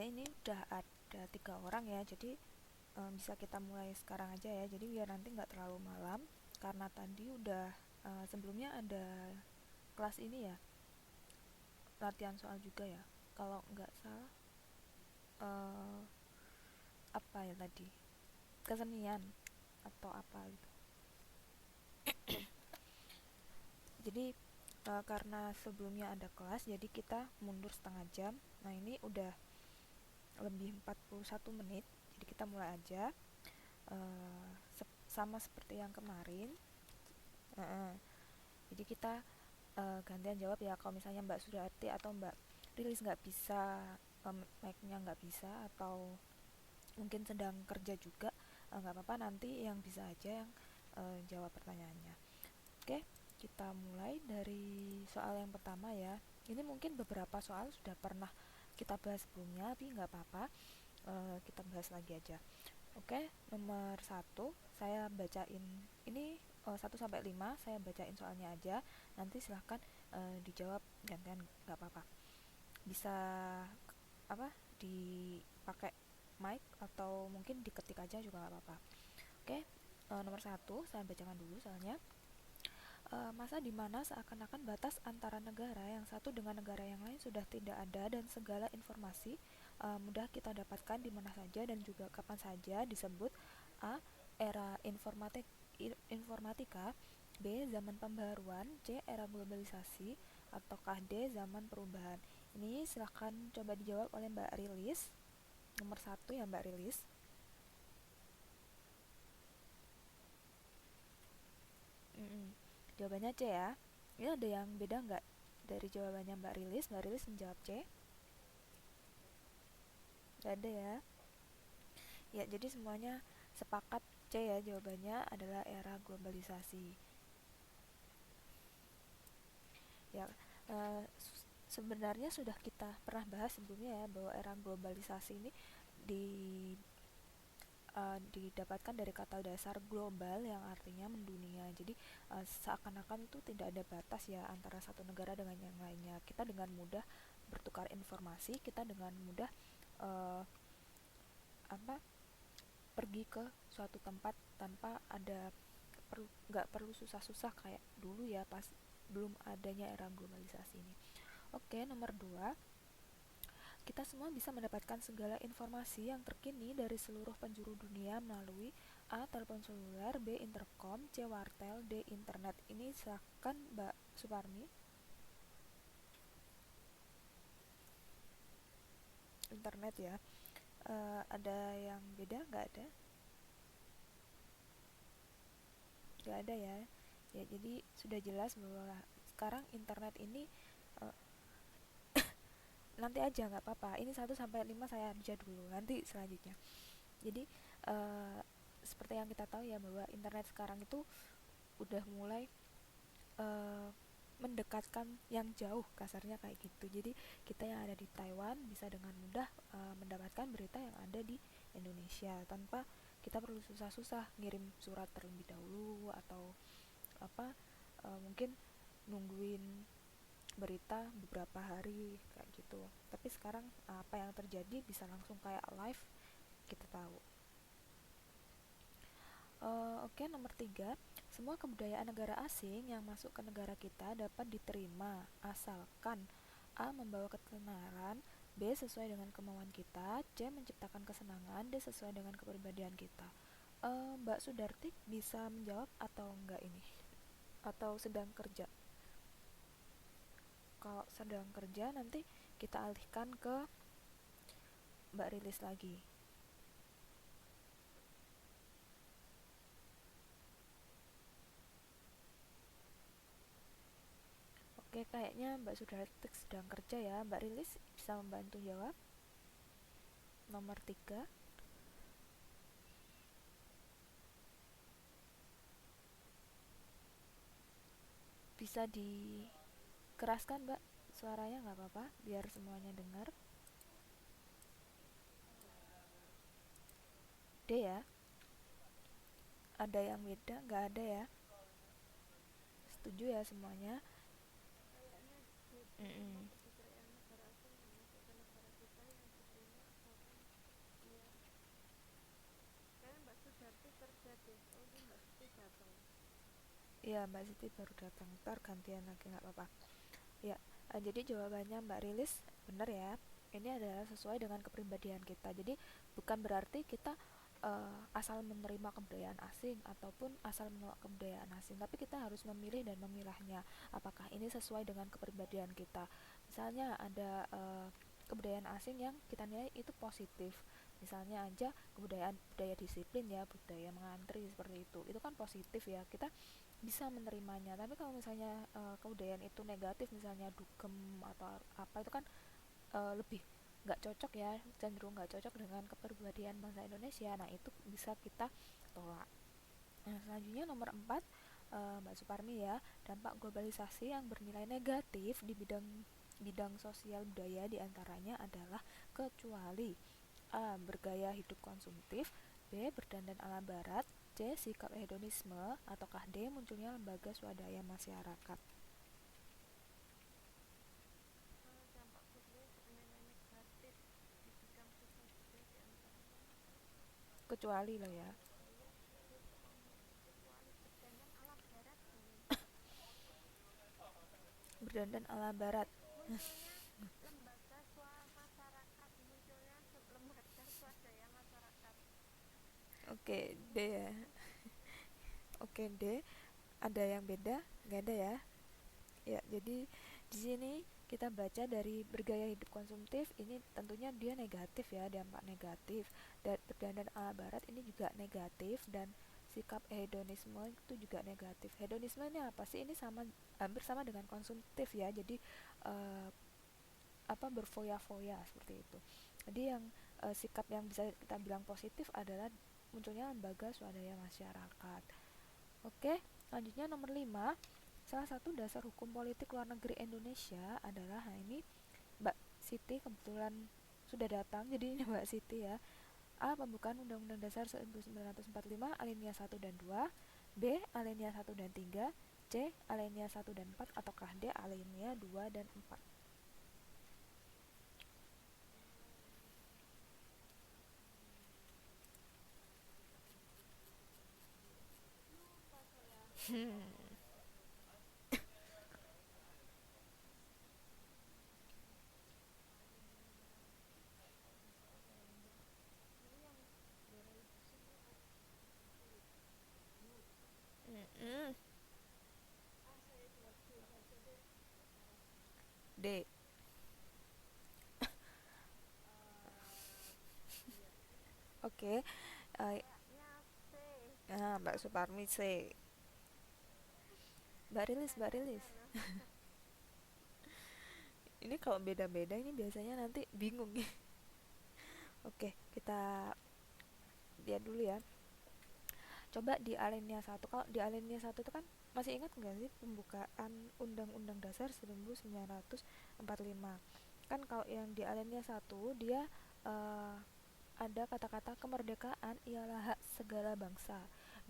ini udah ada 3 orang ya, jadi bisa kita mulai sekarang aja ya, jadi biar nanti nggak terlalu malam, karena tadi udah sebelumnya ada kelas ini ya, latihan soal juga ya, kalau nggak salah eh, apa ya tadi, kesenian atau apa gitu. Jadi karena sebelumnya ada kelas, jadi kita mundur setengah jam. Nah ini udah lebih 41 menit, jadi kita mulai aja. Sama seperti yang kemarin. Jadi kita gantian jawab ya, kalau misalnya Mbak Sudarti atau Mbak Rilis nggak bisa, mic-nya nggak bisa, atau mungkin sedang kerja juga, nggak apa-apa, nanti yang bisa aja yang jawab pertanyaannya. Oke, kita mulai dari soal yang pertama ya. Ini mungkin beberapa soal sudah pernah kita bahas sebelumnya, tapi nggak apa-apa, kita bahas lagi aja. Oke, nomor 1 saya bacain ini, 1 sampai 5 saya bacain soalnya aja. Nanti silahkan dijawab gantian, nggak apa-apa. Bisa apa, dipakai mic atau mungkin diketik aja juga nggak apa-apa. Oke, nomor 1 saya bacakan dulu soalnya. Masa di mana seakan-akan batas antara negara yang satu dengan negara yang lain sudah tidak ada dan segala informasi mudah kita dapatkan di mana saja dan juga kapan saja disebut A. Era informatika, B. Zaman pembaruan, C. Era globalisasi, ataukah D. Zaman perubahan. Ini silahkan coba dijawab oleh Mbak Rilis. Nomor 1 ya Mbak Rilis. Jawabannya C ya. Ini ada yang beda nggak dari jawabannya Mbak Rilis? Mbak Rilis menjawab C. Gak ada ya. Ya, jadi semuanya sepakat C ya, jawabannya adalah era globalisasi. Ya, sebenarnya sudah kita pernah bahas sebelumnya ya, bahwa era globalisasi ini di didapatkan dari kata dasar global yang artinya mendunia. Jadi seakan-akan itu tidak ada batas ya antara satu negara dengan yang lainnya. Kita dengan mudah bertukar informasi, kita dengan mudah uh, apa pergi ke suatu tempat tanpa ada nggak perlu susah-susah kayak dulu ya, pas belum adanya era globalisasi ini. Oke, nomor 2, kita semua bisa mendapatkan segala informasi yang terkini dari seluruh penjuru dunia melalui A. Telepon seluler, B. Intercom, C. Wartel, D. Internet. Ini silakan Mbak Suparmi. Internet ya. Ada yang beda? Nggak ada? Nggak ada ya. Ya, jadi sudah jelas bahwa sekarang internet ini nanti aja nggak apa-apa. Ini 1 sampai 5 saya aja dulu, nanti selanjutnya. Jadi seperti yang kita tahu ya, bahwa internet sekarang itu udah mulai uh, mendekatkan yang jauh, kasarnya kayak gitu. Jadi kita yang ada di Taiwan bisa dengan mudah mendapatkan berita yang ada di Indonesia tanpa kita perlu susah-susah ngirim surat terlebih dahulu, atau apa, mungkin nungguin berita beberapa hari kayak gitu. Tapi sekarang apa yang terjadi bisa langsung kayak live kita tahu. Oke, nomor 3, semua kebudayaan negara asing yang masuk ke negara kita dapat diterima asalkan A. Membawa ketenaran, B. Sesuai dengan kemauan kita, C. Menciptakan kesenangan, D. Sesuai dengan kepribadian kita. Mbak Sudarti bisa menjawab atau enggak ini? Atau sedang kerja? Kalau sedang kerja nanti kita alihkan ke Mbak Rilis lagi. Oke, kayaknya Mbak Sudarti sedang kerja ya. Mbak Rilis bisa membantu jawab. Nomor 3. Bisa dikeraskan Mbak suaranya, nggak apa-apa, biar semuanya dengar. D ya. Ada yang beda? Nggak ada ya. Setuju ya semuanya? Mm-mm. Iya, Mbak Siti baru datang. Ntar gantian lagi nggak apa-apa. Ya, jadi jawabannya Mbak Rilis benar ya. Ini adalah sesuai dengan kepribadian kita. Jadi bukan berarti kita asal menerima kebudayaan asing ataupun asal menolak kebudayaan asing, tapi kita harus memilih dan memilahnya. Apakah ini sesuai dengan kepribadian kita? Misalnya ada kebudayaan asing yang kita nilai itu positif. Misalnya aja kebudayaan budaya disiplin ya, budaya mengantri seperti itu kan positif ya. Kita bisa menerimanya, tapi kalau misalnya kebudayaan itu negatif, misalnya dugem atau apa, itu kan lebih nggak cocok ya, cenderung nggak cocok dengan kepribadian bangsa Indonesia. Nah itu bisa kita tolak. Nah selanjutnya nomor 4, Mbak Suparmi ya, dampak globalisasi yang bernilai negatif di bidang bidang sosial budaya diantaranya adalah kecuali A. Bergaya hidup konsumtif, B. Berdandan ala barat, C. Sikap hedonisme, ataukah D. Munculnya lembaga swadaya masyarakat. Kecuali loh ya. Berdandan ala barat. Oke, D ya. Oke, D. Ada yang beda? Nggak ada ya. Ya, jadi di sini kita baca dari bergaya hidup konsumtif ini tentunya dia negatif ya, dampak negatif. Dan berdandan ala barat ini juga negatif, dan sikap hedonisme itu juga negatif. Hedonisme ini apa sih? Ini sama, hampir sama dengan konsumtif ya. Jadi eh, apa, berfoya-foya seperti itu. Jadi yang sikap yang bisa kita bilang positif adalah munculnya lembaga swadaya masyarakat. Oke, selanjutnya nomor 5. Salah satu dasar hukum politik luar negeri Indonesia adalah, nah ini Mbak Siti kebetulan sudah datang, jadi ini Mbak Siti ya. A. Pembukaan Undang-Undang Dasar 1945 alinea 1 dan 2, B. alinea 1 dan 3, C. alinea 1 dan 4, ataukah D. alinea 2 dan 4. D. Oke, uh, Mbak Suparmi C. Mbak Rilis, Mbak Rilis. Ini kalau beda-beda ini biasanya nanti bingung ya. Oke, kita lihat dulu ya. Coba di alinea 1. Kalau di alinea 1 itu kan masih ingat nggak sih pembukaan Undang-Undang Dasar 1945? Kan kalau yang di alinea 1 dia uh, ada kata-kata kemerdekaan ialah hak segala bangsa,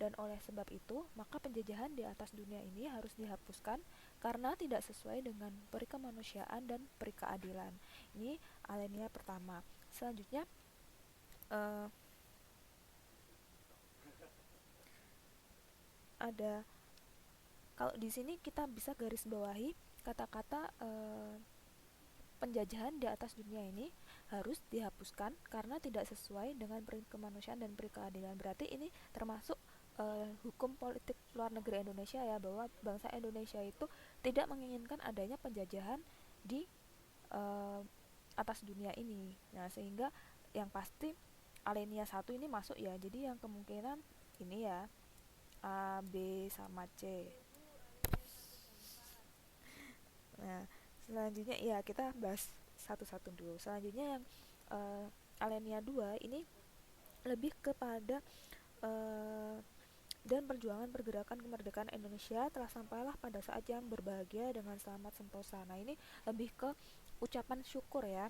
dan oleh sebab itu maka penjajahan di atas dunia ini harus dihapuskan karena tidak sesuai dengan peri kemanusiaan dan peri keadilan. Ini alinea pertama. Selanjutnya uh, ada, kalau di sini kita bisa garis bawahi kata-kata penjajahan di atas dunia ini harus dihapuskan karena tidak sesuai dengan peri kemanusiaan dan peri keadilan. Berarti ini termasuk hukum politik luar negeri Indonesia ya, bahwa bangsa Indonesia itu tidak menginginkan adanya penjajahan di uh, atas dunia ini. Nah, sehingga yang pasti alinea 1 ini masuk ya. Jadi yang kemungkinan ini ya, A, B sama C. Nah, selanjutnya ya kita bahas satu-satu dulu. Selanjutnya yang uh, alinea 2 ini lebih kepada uh, dan perjuangan pergerakan kemerdekaan Indonesia telah sampailah pada saat yang berbahagia dengan selamat sentosa. Nah, ini lebih ke ucapan syukur ya.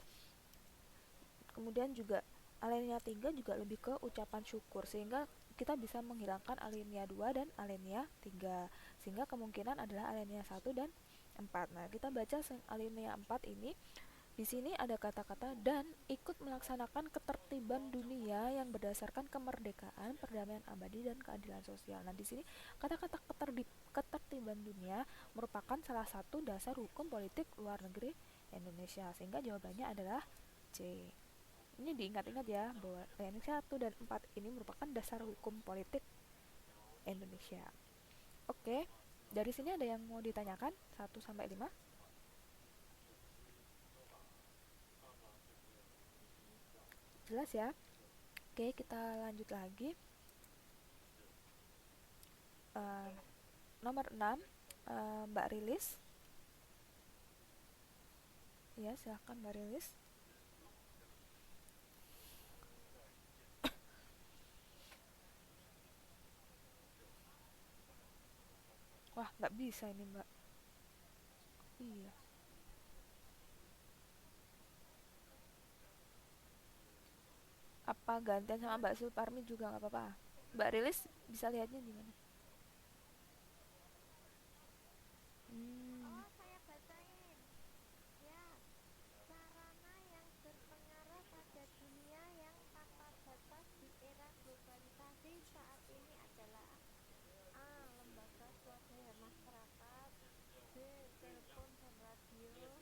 Kemudian juga alinea 3 juga lebih ke ucapan syukur, sehingga kita bisa menghilangkan alinea 2 dan alinea 3, sehingga kemungkinan adalah alinea 1 dan 4. Nah, kita baca alinea 4 ini Di sini ada kata-kata dan ikut melaksanakan ketertiban dunia yang berdasarkan kemerdekaan, perdamaian abadi dan keadilan sosial. Nah, di sini kata-kata ketertiban dunia merupakan salah satu dasar hukum politik luar negeri Indonesia. Sehingga jawabannya adalah C. Ini diingat-ingat ya bahwa teknik 1 dan 4 ini merupakan dasar hukum politik Indonesia. Oke, dari sini ada yang mau ditanyakan? 1 sampai 5. Jelas ya? Oke, kita lanjut lagi. Uh, Nomor 6, Mbak Rilis. Ya, silahkan Mbak Rilis. Wah, nggak bisa ini Mbak. Iya. Apa gantian sama Mbak Suparmi juga nggak apa-apa? Mbak Rilis bisa lihatnya di mana? Hmm. Oh, saya bacain. Ya, sarana yang berpengaruh pada dunia yang tanpa batas di era globalisasi saat ini adalah A. Lembaga swadaya masyarakat, B. Telepon dan radio,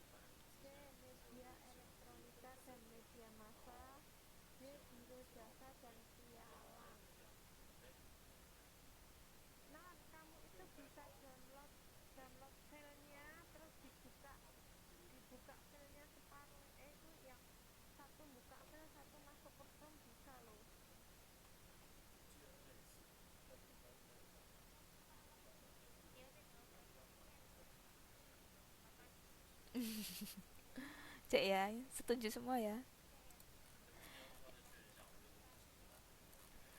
C. Media elektronika dan media massa, D. Biro jasa dan pialang. Non, kamu itu bisa download filenya terus dibuka dibuka filenya separuh itu yang satu buka file satu masuk ke Chrome bisa loh. Ya udah kalau kayak gitu ya. Cek ya, setuju semua ya.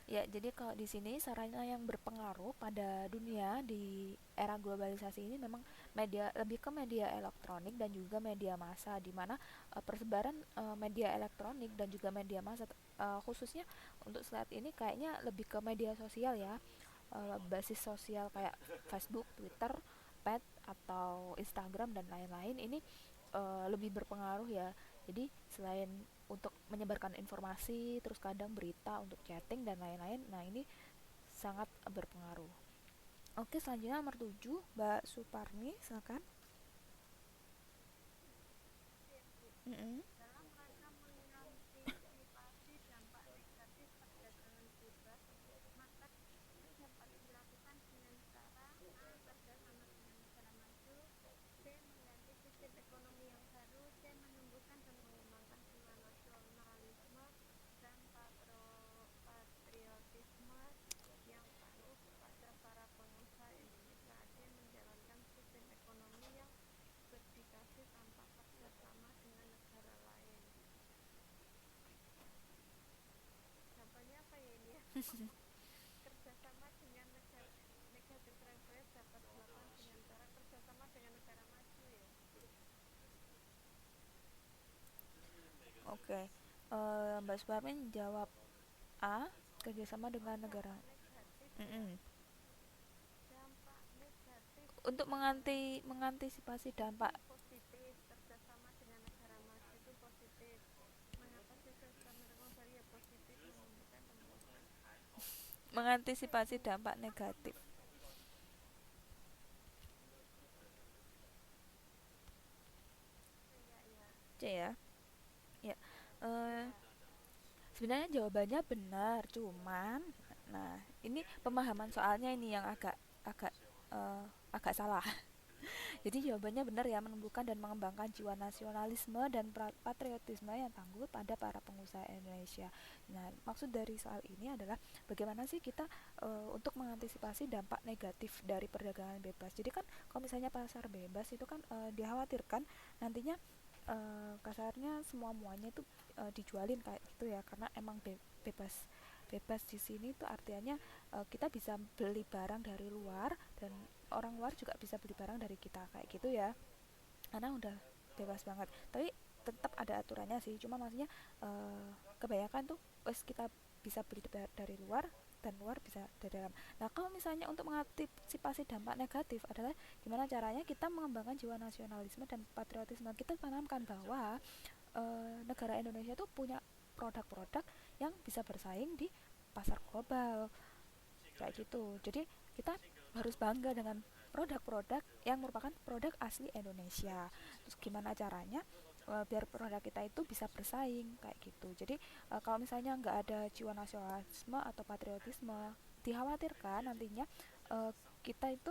Ya, jadi kalau di sini sarana yang berpengaruh pada dunia di era globalisasi ini memang media lebih ke media elektronik dan juga media massa di mana persebaran media elektronik dan juga media massa khususnya untuk saat ini kayaknya lebih ke media sosial ya. Basis sosial kayak Facebook, Twitter, Pet atau Instagram dan lain-lain ini lebih berpengaruh ya. Jadi selain untuk menyebarkan informasi, terus kadang berita untuk chatting dan lain-lain, nah ini sangat berpengaruh. Oke, selanjutnya nomor 7, Mbak Suparni, silakan. Mm-mm. Dalam rangka mengantisipasi dampak negatif perdagangan bebas, maka dapat dilakukan dengan cara A. Kerjasama dengan negara maju, B. Mengganti sistem ekonomi yang baru, C. Menumbuhkan dan mengembangkan jiwa nasionalisme dan patriotisme yang penuh pada para pengusaha Indonesia, D. Menjalankan sistem ekonomi yang berdikari tanpa kerjasama dengan negara lain. Jawabannya apa ya ini ya? Kerjasama dengan negara negatif reference dapat dilakukan dengan cara kerjasama dengan negara maju ya. Oke, Mbak Suparni jawab A, kerjasama dengan negara. Dampak negatif ya. Mm-mm. Dampak negatif Untuk mengantisipasi dampak itu positif, kerjasama dengan negara maju itu positif, mengatasi sistem baru ya positif, menumbuhkan dan mengembangkan apa ya mengantisipasi ini ya. dampak negatif. Iya iya C ya. Ya. Eh, iya. Sebenarnya jawabannya benar, cuman nah, ini pemahaman soalnya ini yang agak agak eh, agak salah. Jadi jawabannya benar ya, menumbuhkan dan mengembangkan jiwa nasionalisme dan patriotisme yang tangguh pada para pengusaha Indonesia. Nah, maksud dari soal ini adalah bagaimana sih kita untuk mengantisipasi dampak negatif dari perdagangan bebas. Jadi kan kalau misalnya pasar bebas itu kan dikhawatirkan nantinya kasarnya semua muanya itu dijualin kayak gitu ya, karena emang bebas bebas di sini tuh artinya kita bisa beli barang dari luar dan orang luar juga bisa beli barang dari kita kayak gitu ya, karena udah bebas banget. Tapi tetap ada aturannya sih, cuma maksudnya kebanyakan tuh wes kita bisa beli dari luar, dan luar bisa dari dalam. Nah, kalau misalnya untuk mengantisipasi dampak negatif adalah gimana caranya kita mengembangkan jiwa nasionalisme dan patriotisme. Kita tanamkan bahwa negara Indonesia itu punya produk-produk yang bisa bersaing di pasar global kayak gitu. Jadi kita harus bangga dengan produk-produk yang merupakan produk asli Indonesia. Terus gimana caranya biar produk kita itu bisa bersaing kayak gitu. Jadi kalau misalnya nggak ada jiwa nasionalisme atau patriotisme, dikhawatirkan nantinya uh, kita itu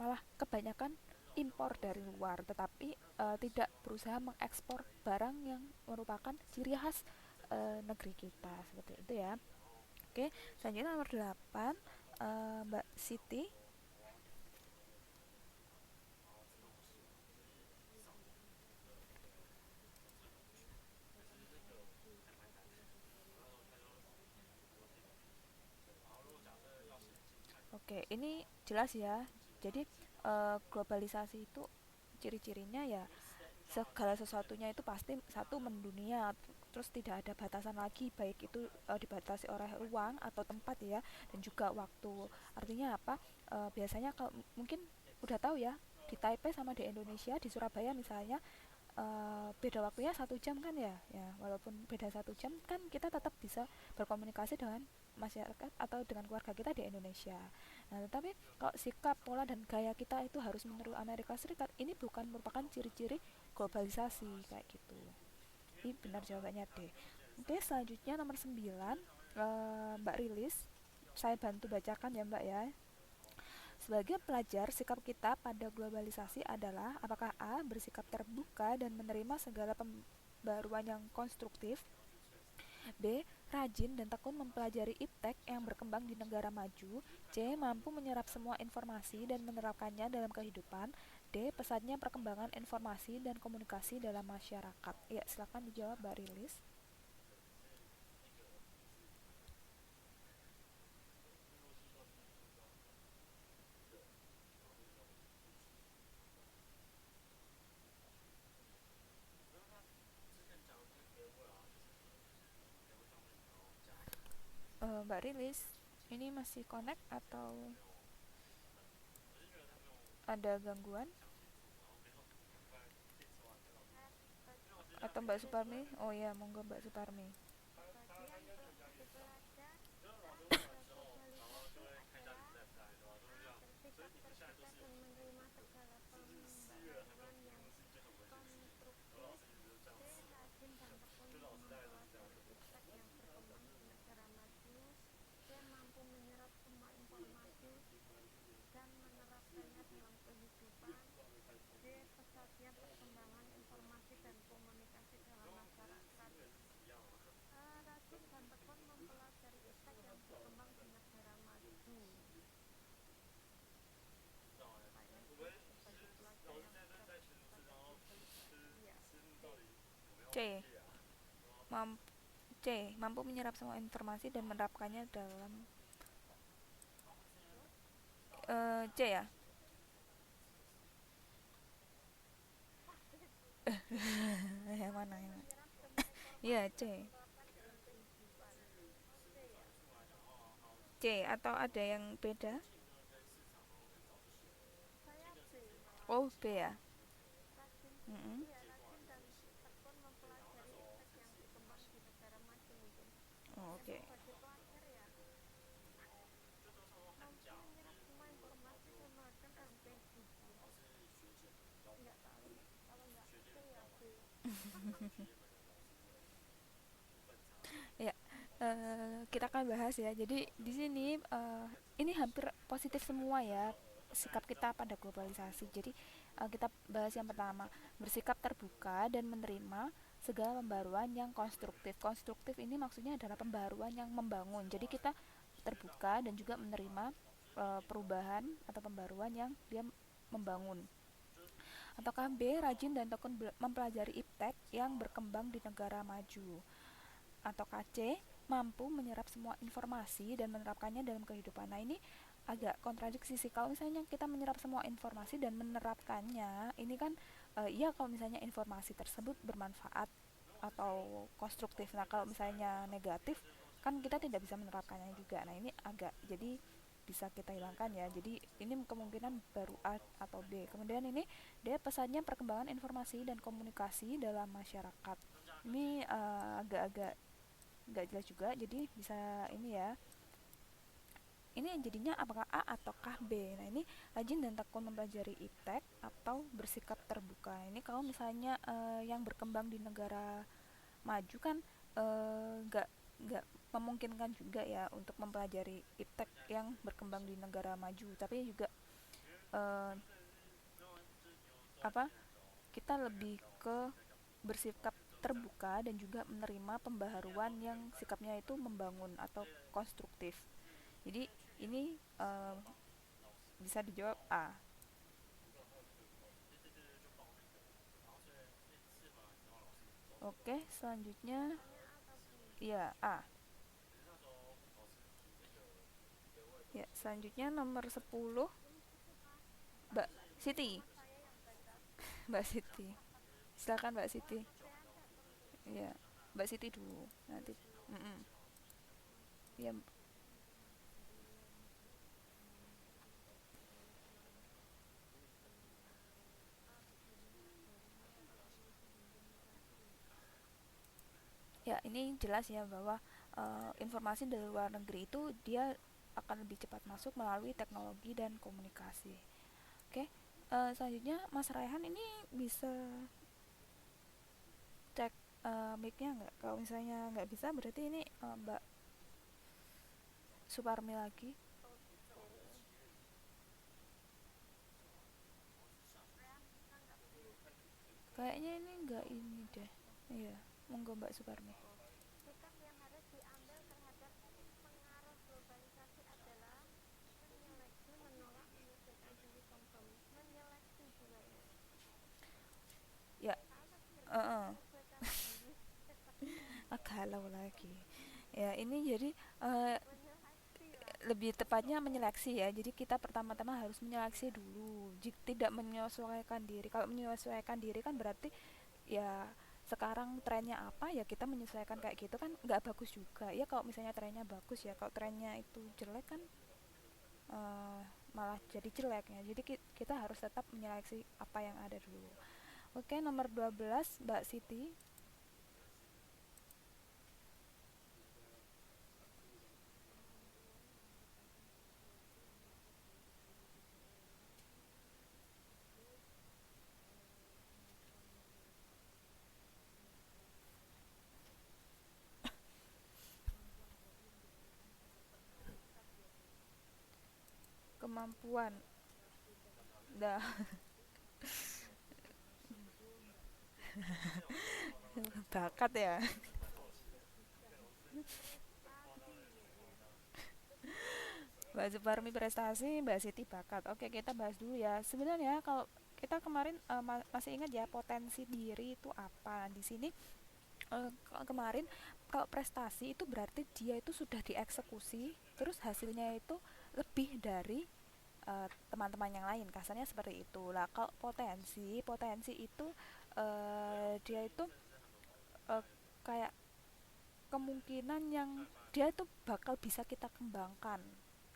malah kebanyakan impor dari luar, tetapi tidak berusaha mengekspor barang yang merupakan ciri khas negeri kita seperti itu ya. Oke, selanjutnya nomor 8, Mbak Siti. Oke, ini jelas ya. Jadi globalisasi itu ciri-cirinya ya segala sesuatunya itu pasti satu mendunia, terus tidak ada batasan lagi, baik itu dibatasi oleh ruang atau tempat ya, dan juga waktu. Artinya apa? Biasanya kalau mungkin udah tahu ya, di Taipei sama di Indonesia, di Surabaya misalnya, beda waktunya 1 jam kan ya, walaupun beda 1 jam kan kita tetap bisa berkomunikasi dengan masyarakat atau dengan keluarga kita di Indonesia. Nah, tetapi kalau sikap, pola dan gaya kita itu harus meniru Amerika Serikat, ini bukan merupakan ciri-ciri globalisasi kayak gitu. Ini benar jawabannya D. Oke, selanjutnya nomor 9, Mbak Rilis. Saya bantu bacakan ya Mbak ya. Sebagai pelajar, sikap kita pada globalisasi adalah apakah A. Bersikap terbuka dan menerima segala pembaruan yang konstruktif, B. Rajin dan tekun mempelajari iptek yang berkembang di negara maju, C. Mampu menyerap semua informasi dan menerapkannya dalam kehidupan, D. Pesatnya perkembangan informasi dan komunikasi dalam masyarakat. Ya, silakan dijawab Mbak Rilis. Mbak Rilis, ini masih connect atau ada gangguan? Atau Mbak Suparmi? Oh ya, monggo Mbak Suparmi. Sebagian studi pelajar pada globalisasi adalah A. Bersikap terbuka dan menerima segala pembaruan yang konstruktif. B. Rajin dan tekun mempelajari iptek yang berkembang di negara maju. C. Mampu menyerap semua informasi dan menerapkannya dalam kehidupan. D. Pesatnya perkembangan informasi dan komunikasi dalam masyarakat. Rajin dan tekun mempelajari iptek yang berkembang di negara maju. Kayaknya sih sebagai pelajar yang sikap pada globalisasi ya D. C. Mam C. Mampu menyerap semua informasi dan menerapkannya dalam C ya. Yang mana yang mana? Menyerap semua Iya, informasi dan C. menerapkan dalam kehidupan. Oh C ya. C atau ada yang beda? Saya B malah. Oh, B ya. Rajin, Mm-mm. iya rajin dan tekun mempelajari iptek yang berkembang di negara maju mungkin. Oh, Ya oke. sebagai pelajar ya mampu menyerap semua informasi dan menerapkan dalam kehidupan. Nggak tahu kalau nggak C ya B. Ya, kita akan bahas ya. Jadi di sini ini hampir positif semua ya sikap kita pada globalisasi. Jadi kita bahas yang pertama, bersikap terbuka dan menerima segala pembaruan yang konstruktif. Konstruktif ini maksudnya adalah pembaruan yang membangun. Jadi kita terbuka dan juga menerima perubahan atau pembaruan yang dia membangun. Ataukah B, rajin dan tekun mempelajari iptek yang berkembang di negara maju. Atau KC, mampu menyerap semua informasi dan menerapkannya dalam kehidupan. Nah, ini agak kontradiksi sih. Kalau misalnya kita menyerap semua informasi dan menerapkannya, ini kan iya kalau misalnya informasi tersebut bermanfaat atau konstruktif. Nah, kalau misalnya negatif, kan kita tidak bisa menerapkannya juga. Nah ini agak jadi bisa kita hilangkan ya. Jadi ini kemungkinan baru A atau B. Kemudian ini dia pesannya perkembangan informasi dan komunikasi dalam masyarakat. Ini agak-agak nggak jelas juga. Jadi bisa ini ya. Ini jadinya apakah A ataukah B. Nah ini rajin dan tekun mempelajari iptek atau bersikap terbuka. Ini kalau misalnya yang berkembang di negara maju kan nggak nggak memungkinkan juga ya untuk mempelajari iptek yang berkembang di negara maju, tapi juga eh, apa kita lebih ke bersikap terbuka dan juga menerima pembaharuan yang sikapnya itu membangun atau konstruktif. Jadi ini bisa dijawab A. Oke, selanjutnya Misalnya A atau B. ya A. Ya, selanjutnya nomor 10 Ini cukup Mas. Mbak Siti. Mas saya yang baca. Mbak Siti. Silakan Mbak Siti. Saya perlu. Ya, Mbak Siti dulu nanti. Mm-mm. Ya, ya ini jelas ya bahwa informasi dari luar negeri itu dia akan lebih cepat masuk melalui teknologi dan komunikasi. Oke, selanjutnya Mas Raihan ini bisa cek mic-nya nggak? Kalau misalnya nggak bisa berarti ini Mbak Suparmi lagi. Oke. Kayaknya ini nggak ini deh. Iya, monggo Mbak Suparmi. Sikap yang harus diambil terhadap pengaruh globalisasi adalah menyeleksi, menolak, menyesuaikan diri, kompromi. Menyeleksi juga ya. Ya, Apa sih uh-uh. menyesuaikan diri? Galau lagi. Ya, ini jadi uh, Menyeleksi lah. lebih tepatnya menyeleksi ya. Jadi kita pertama-tama harus menyeleksi dulu. Jika tidak menyesuaikan diri. Kalau menyesuaikan diri kan berarti ya sekarang trennya apa ya kita menyesuaikan kayak gitu kan nggak bagus juga ya. Kalau misalnya trennya bagus ya, kalau trennya itu jelek kan eh, malah jadi jelek ya. Jadi kita harus tetap menyeleksi apa yang ada dulu. Oke, nomor 12 Mbak Siti. Kemampuan dah. Bakat ya. Prestasi ya. Mbak Suparmi prestasi, Mbak Siti bakat. Oke, kita bahas dulu ya. Sebenarnya kalau kita kemarin masih ingat ya potensi diri itu apa. Di sini kemarin kalau prestasi itu berarti dia itu sudah dieksekusi, terus hasilnya itu lebih dari teman-teman yang lain. Kasarnya seperti itu. Lah kalau potensi, potensi itu dia itu eh, kayak kemungkinan yang dia itu bakal bisa kita kembangkan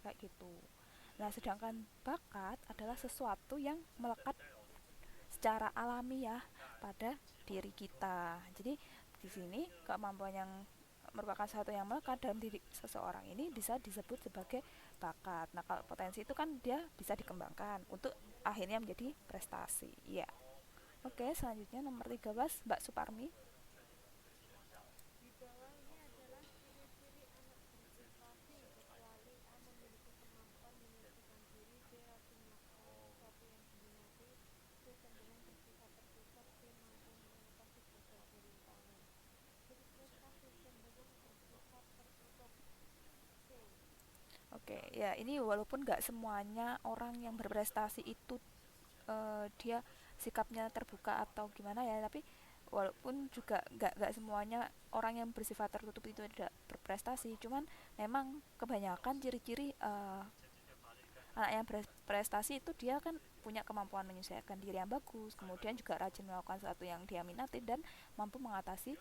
kayak gitu. Nah, sedangkan bakat adalah sesuatu yang melekat secara alamiah pada diri kita. Jadi di sini kemampuan yang merupakan sesuatu yang melekat dalam diri seseorang ini bisa disebut sebagai bakat. Nah, kalau potensi itu kan dia bisa dikembangkan untuk akhirnya menjadi prestasi. Ya. Oke, selanjutnya nomor 13 Mbak Suparmi. Di bawah ini adalah ciri-ciri anak berprestasi, kecuali A memiliki kemampuan menyelesaikan diri, B rajin melakukan sesuatu yang diminati, C cenderung bersifat terpusat, D mampu mengatasi berbagai rintangan. Berprestasi cenderung bersifat tertutup. C. Oke, ya ini walaupun nggak semuanya orang yang berprestasi itu dia sikapnya terbuka atau gimana ya, tapi walaupun juga nggak semuanya orang yang bersifat tertutup itu tidak berprestasi, cuman memang kebanyakan ciri-ciri anak yang berprestasi itu dia kan punya kemampuan menyesuaikan diri yang bagus, kemudian juga rajin melakukan sesuatu yang dia minati dan mampu mengatasi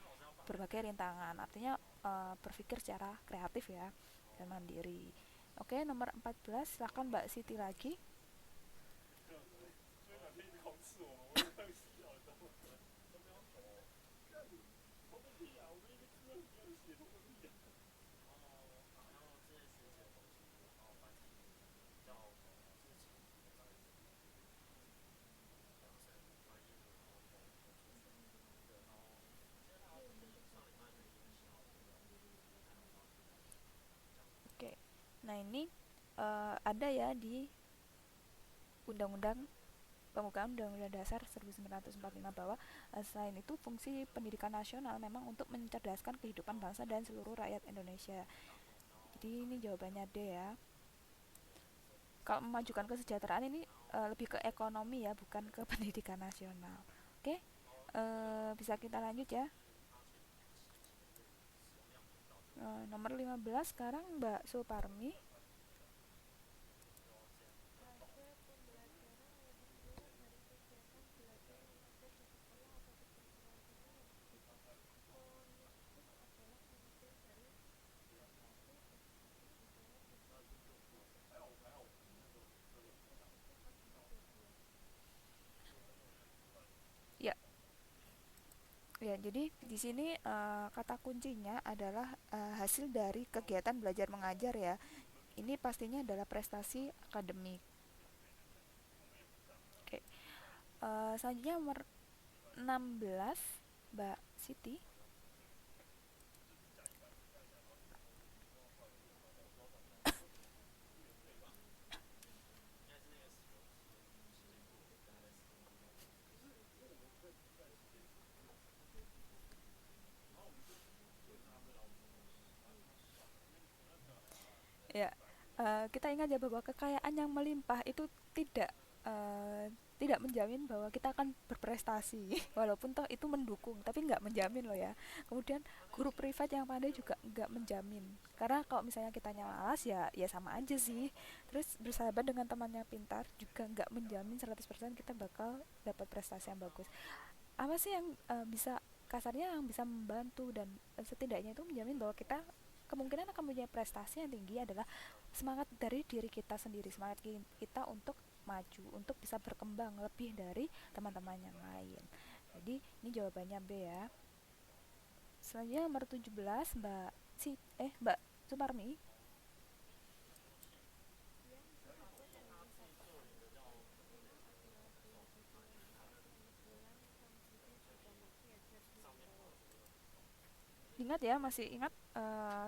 berbagai rintangan. Artinya berpikir secara kreatif ya dan mandiri. Oke, nomor 14 silakan Mbak Siti lagi. Oke. Nah, ini ada ya di Undang-Undang Pembukaan Undang-Undang Dasar 1945 bahwa selain itu fungsi pendidikan nasional memang untuk mencerdaskan kehidupan bangsa dan seluruh rakyat Indonesia. Jadi ini jawabannya D ya. Kalau memajukan kesejahteraan ini lebih ke ekonomi ya, bukan ke pendidikan nasional. Oke, bisa kita lanjut ya. Nomor 15 sekarang Mbak Suparmi. Hasil pembelajaran yang lebih luas dari kegiatan belajar mengajar di sekolah atau di perguruan tinggi yang bersifat holistik adalah kemudian dari prestasi, edukasi, budaya, teknologi, sosial, dan itu pastinya dua-dua. Ya, ya. Jadi di sini kata kuncinya adalah hasil dari kegiatan belajar mengajar ya. Ini pastinya adalah prestasi akademik. Oke, selanjutnya nomor 16 Mbak Siti. Ya, kita ingat ya bahwa kekayaan yang melimpah itu tidak eh, tidak menjamin bahwa kita akan berprestasi walaupun toh itu mendukung tapi nggak menjamin loh ya. Kemudian guru privat yang pandai juga nggak menjamin, karena kalau misalnya kitanya malas ya ya sama aja sih. Terus bersahabat dengan temannya pintar juga nggak menjamin 100% kita bakal dapat prestasi yang bagus. Apa sih yang bisa, kasarnya yang bisa membantu dan setidaknya itu menjamin bahwa kita kemungkinan akan punya prestasi yang tinggi adalah semangat dari diri kita sendiri, semangat kita untuk maju, untuk bisa berkembang lebih dari teman-teman yang lain. Jadi ini jawabannya B ya. Selanjutnya nomor 17 Mbak Suparmi. Yang disebut dengan kata arti sempurna adalah dua bagian saat yang Magelang Sang Budi Utama Ki Hajar Dewantara. Ingat ya, masih ingat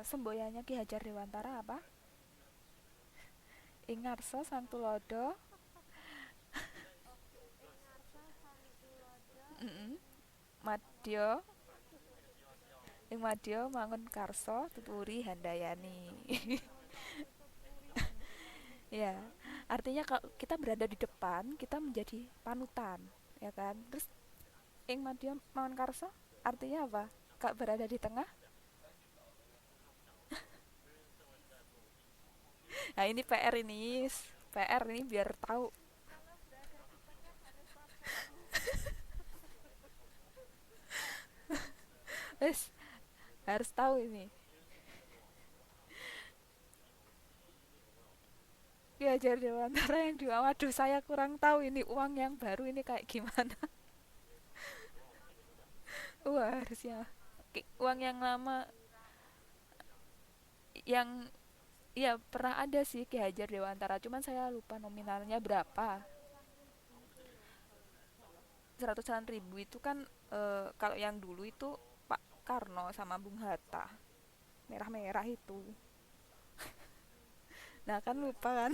semboyannya Ki Hajar Dewantara apa? Ingarso Sang Tulodo. Oh, Engarsa Sang Tulodo Mm-mm. ing Madya ing madya mangun karso tuturi handayani. Tepuri Handayani. Ya, artinya kalau kita berada di depan, kita menjadi panutan, ya kan? Terus ing madya mangun karso artinya apa? Kak berada di tengah. Nah, ini PR ini. PR ini biar tahu. Kalau berada di tengah harus apa? Wes, harus tahu ini. Ki Hajar Dewantara yang di waduh saya kurang tahu ini uang yang baru ini kayak gimana. Wah, harusnya uang yang lama yang ya pernah ada sih Ki Hajar Dewantara, cuman saya lupa nominalnya berapa. Seratusan ribu itu loh kalau nggak salah. 100-an ribu itu kan kalau yang dulu itu Pak Karno sama Bung Hatta, merah-merah itu. Nah kan lupa kan.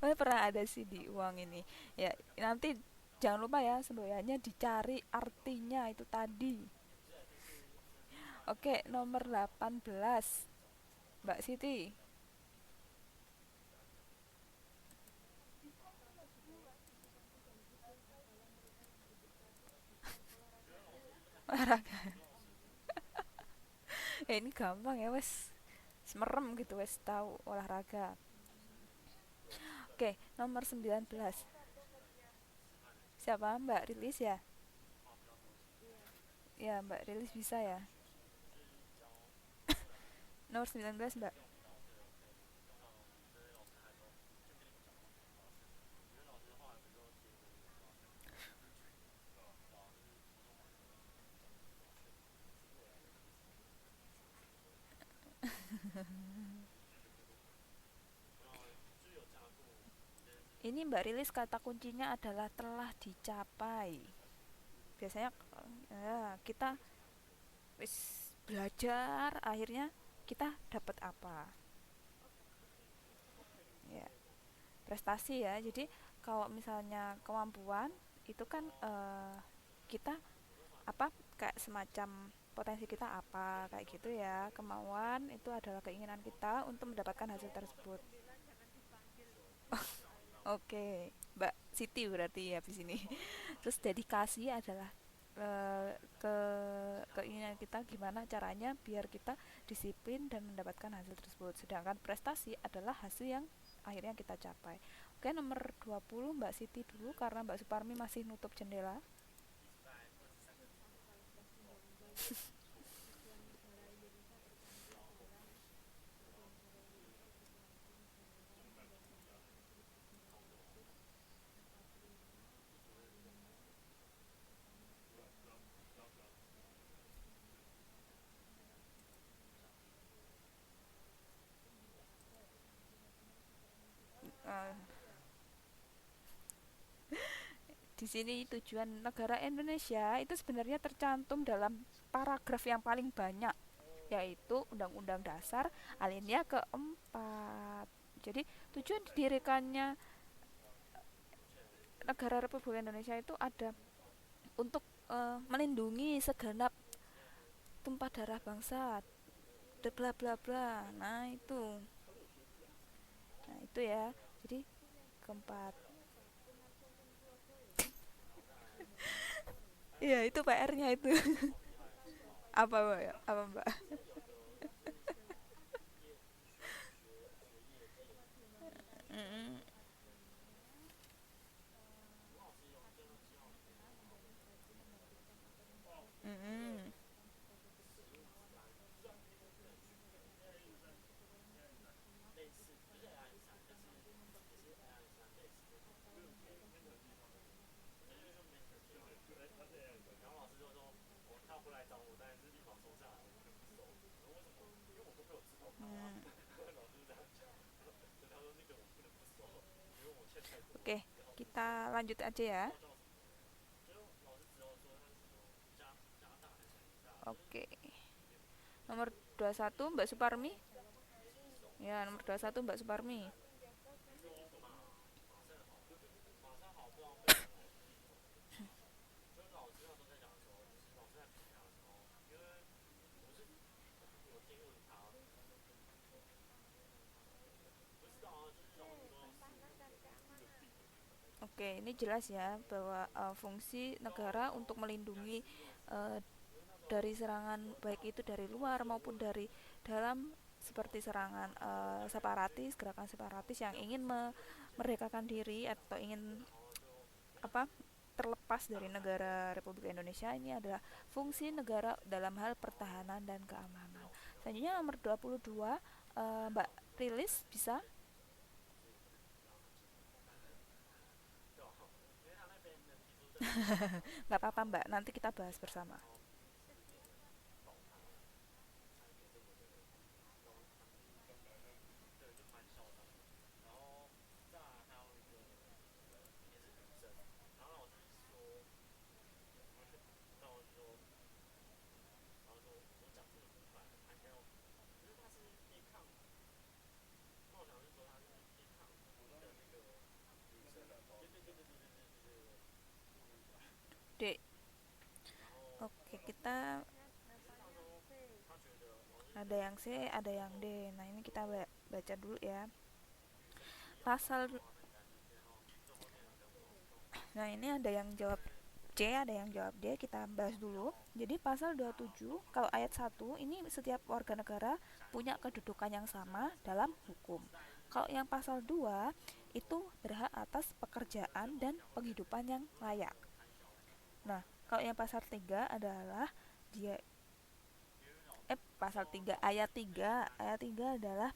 Oh, pernah ada sih di uang ini ya. Nanti jangan lupa ya semboyannya dicari artinya itu tadi. Oke, nomor 18 Mbak Siti. Dan juga adalah mereka yang berdedikasi pada olahraga dan Olahraga. ekonomi. Ya ini gampang ya wes, semerem gitu wes tahu olahraga. Oke, nomor 19. Siapa Mbak Rilis ya? Iya. Ya Mbak Rilis bisa ya. Nomor 19, Mbak. Ini Mbak Rilis kata kuncinya adalah telah dicapai. Biasanya ya, kita wis belajar akhirnya kita dapat apa? Ya, prestasi ya. Jadi kalau misalnya kemampuan itu kan kita apa kayak semacam potensi kita apa kayak gitu ya. Kemauan itu adalah keinginan kita untuk mendapatkan hasil tersebut. Oke, Mbak Siti berarti habis ini. Terus dedikasi adalah ke keinginan kita gimana caranya biar kita disiplin dan mendapatkan hasil tersebut. Sedangkan prestasi adalah hasil yang akhirnya kita capai. Oke, nomor 20 Mbak Siti dulu karena Mbak Suparmi masih nutup jendela. Eh, di sini tujuan negara Indonesia itu sebenarnya tercantum dalam paragraf yang paling banyak, yaitu Undang-Undang Dasar alinea keempat. Jadi tujuan didirikannya negara Republik Indonesia itu ada untuk melindungi segenap tumpah darah bangsa, bla bla bla. Nah itu ya. Jadi keempat. Iya itu PR-nya itu. Apa mbak? Apa mbak? Mm-mm. Mm-mm. Mm. Oke, kita lanjut aja ya. Oke. Nomor 21 Mbak Suparmi. Ya, nomor 21 Mbak Suparmi. Oke, ini jelas ya bahwa fungsi negara untuk melindungi uh, dari serangan baik itu dari luar maupun dari dalam seperti serangan separatis, gerakan separatis yang ingin memerdekakan diri atau ingin apa terlepas dari negara Republik Indonesia. Ini adalah fungsi negara dalam hal pertahanan dan keamanan. Selanjutnya nomor 22 Mbak Rilis bisa. Nggak apa-apa Mbak, nanti kita bahas bersama. Dek, oke kita ada yang C, ada yang D. Nah ini kita baca dulu ya. Pasal, nah ini ada yang jawab C, ada yang jawab D, kita bahas dulu. Jadi pasal 27, kalau ayat 1, ini setiap warga negara punya kedudukan yang sama dalam hukum. Kalau yang pasal 2, itu berhak atas pekerjaan dan penghidupan yang layak. Nah, kalau yang pasal 3 adalah dia pasal 3 ayat 3 adalah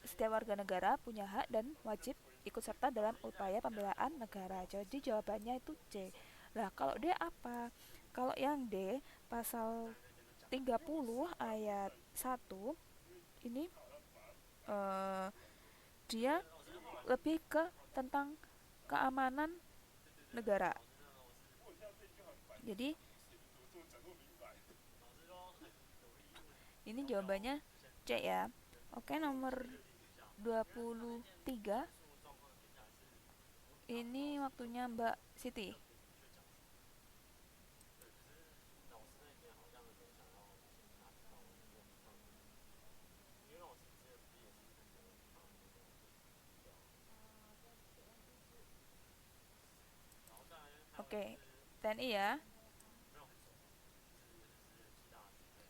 setiap warga negara punya hak dan wajib ikut serta dalam upaya pembelaan negara. Jadi jawabannya itu C. Lah kalau D apa? Kalau yang D pasal 30 ayat 1 ini eh, dia lebih ke tentang keamanan negara. Jadi ini jawabannya C ya. Oke, nomor 23 ini waktunya Mbak Siti. Oke, TNI ya.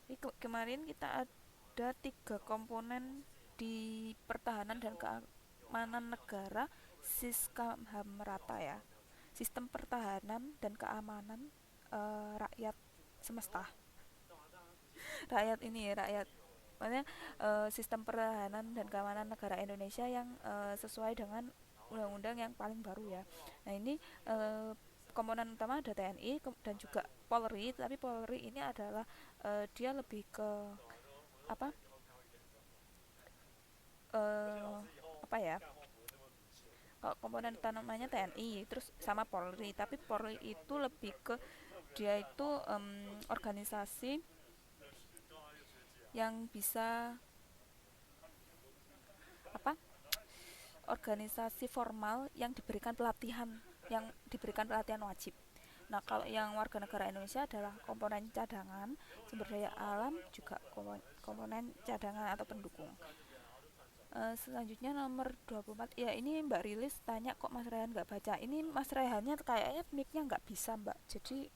Jadi kemarin kita ada 3 komponen di pertahanan dan keamanan negara Siskam merata ya. Sistem pertahanan dan keamanan rakyat semesta. Rakyat ini ya, rakyat maksudnya sistem pertahanan dan keamanan negara Indonesia yang sesuai dengan undang-undang yang paling baru ya. Nah ini komponen utama ada TNI dan juga Polri, tapi Polri ini adalah dia lebih ke apa eh, apa ya, kalau komponen utamanya TNI terus sama Polri, tapi Polri itu lebih ke dia itu organisasi yang bisa apa organisasi formal yang diberikan pelatihan wajib. Nah, kalau yang warga negara Indonesia adalah komponen cadangan, sumber daya alam juga komponen cadangan atau pendukung. Selanjutnya nomor 24. Ya, ini Mbak Rilis tanya kok Mas Rehan nggak baca. Ini Mas Rehannya kayaknya mic-nya nggak bisa, Mbak. Jadi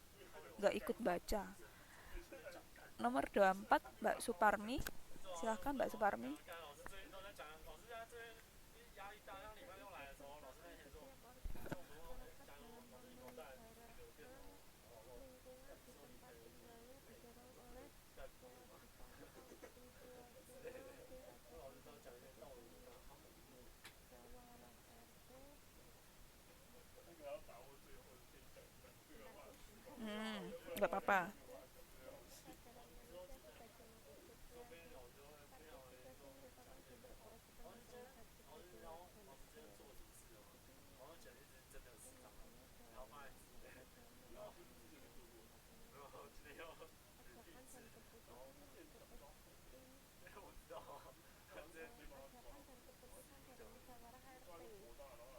nggak ikut baca. Nomor 24 Mbak Suparmi. Silahkan Mbak Suparmi. Setiap organisasi masyarakat dalam memelihara lingkungan di tempat tinggalnya didorong oleh kewajiban konstitusional dirasa dan kepentingan musyawarah RT. Nggak apa-apa. Negara Indonesia sebagai wujud partisipasi merupakan sumber kewajiban masyarakat sebagai warga negara. Kewajibannya dalam mengatur ajakan dan keputusan seperti ajakan dan keputusan dari musyawarah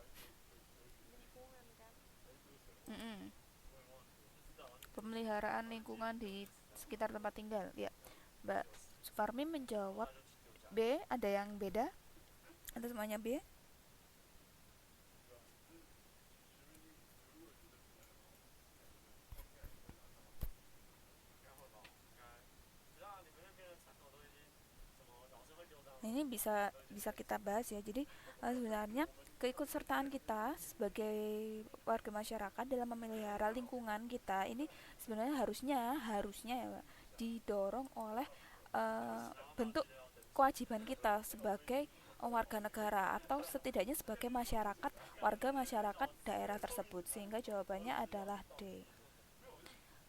RT lingkungan kan. Mm-mm. Pemeliharaan lingkungan di sekitar tempat tinggal. Ya, Mbak Suparmi menjawab B. Ada yang beda? Atau semuanya B? Nah, ini bisa bisa kita bahas ya. Jadi sebenarnya keikutsertaan kita sebagai warga masyarakat dalam memelihara lingkungan kita ini sebenarnya harusnya ya Pak, didorong oleh bentuk kewajiban kita sebagai warga negara atau setidaknya sebagai masyarakat, warga masyarakat daerah tersebut, sehingga jawabannya adalah D.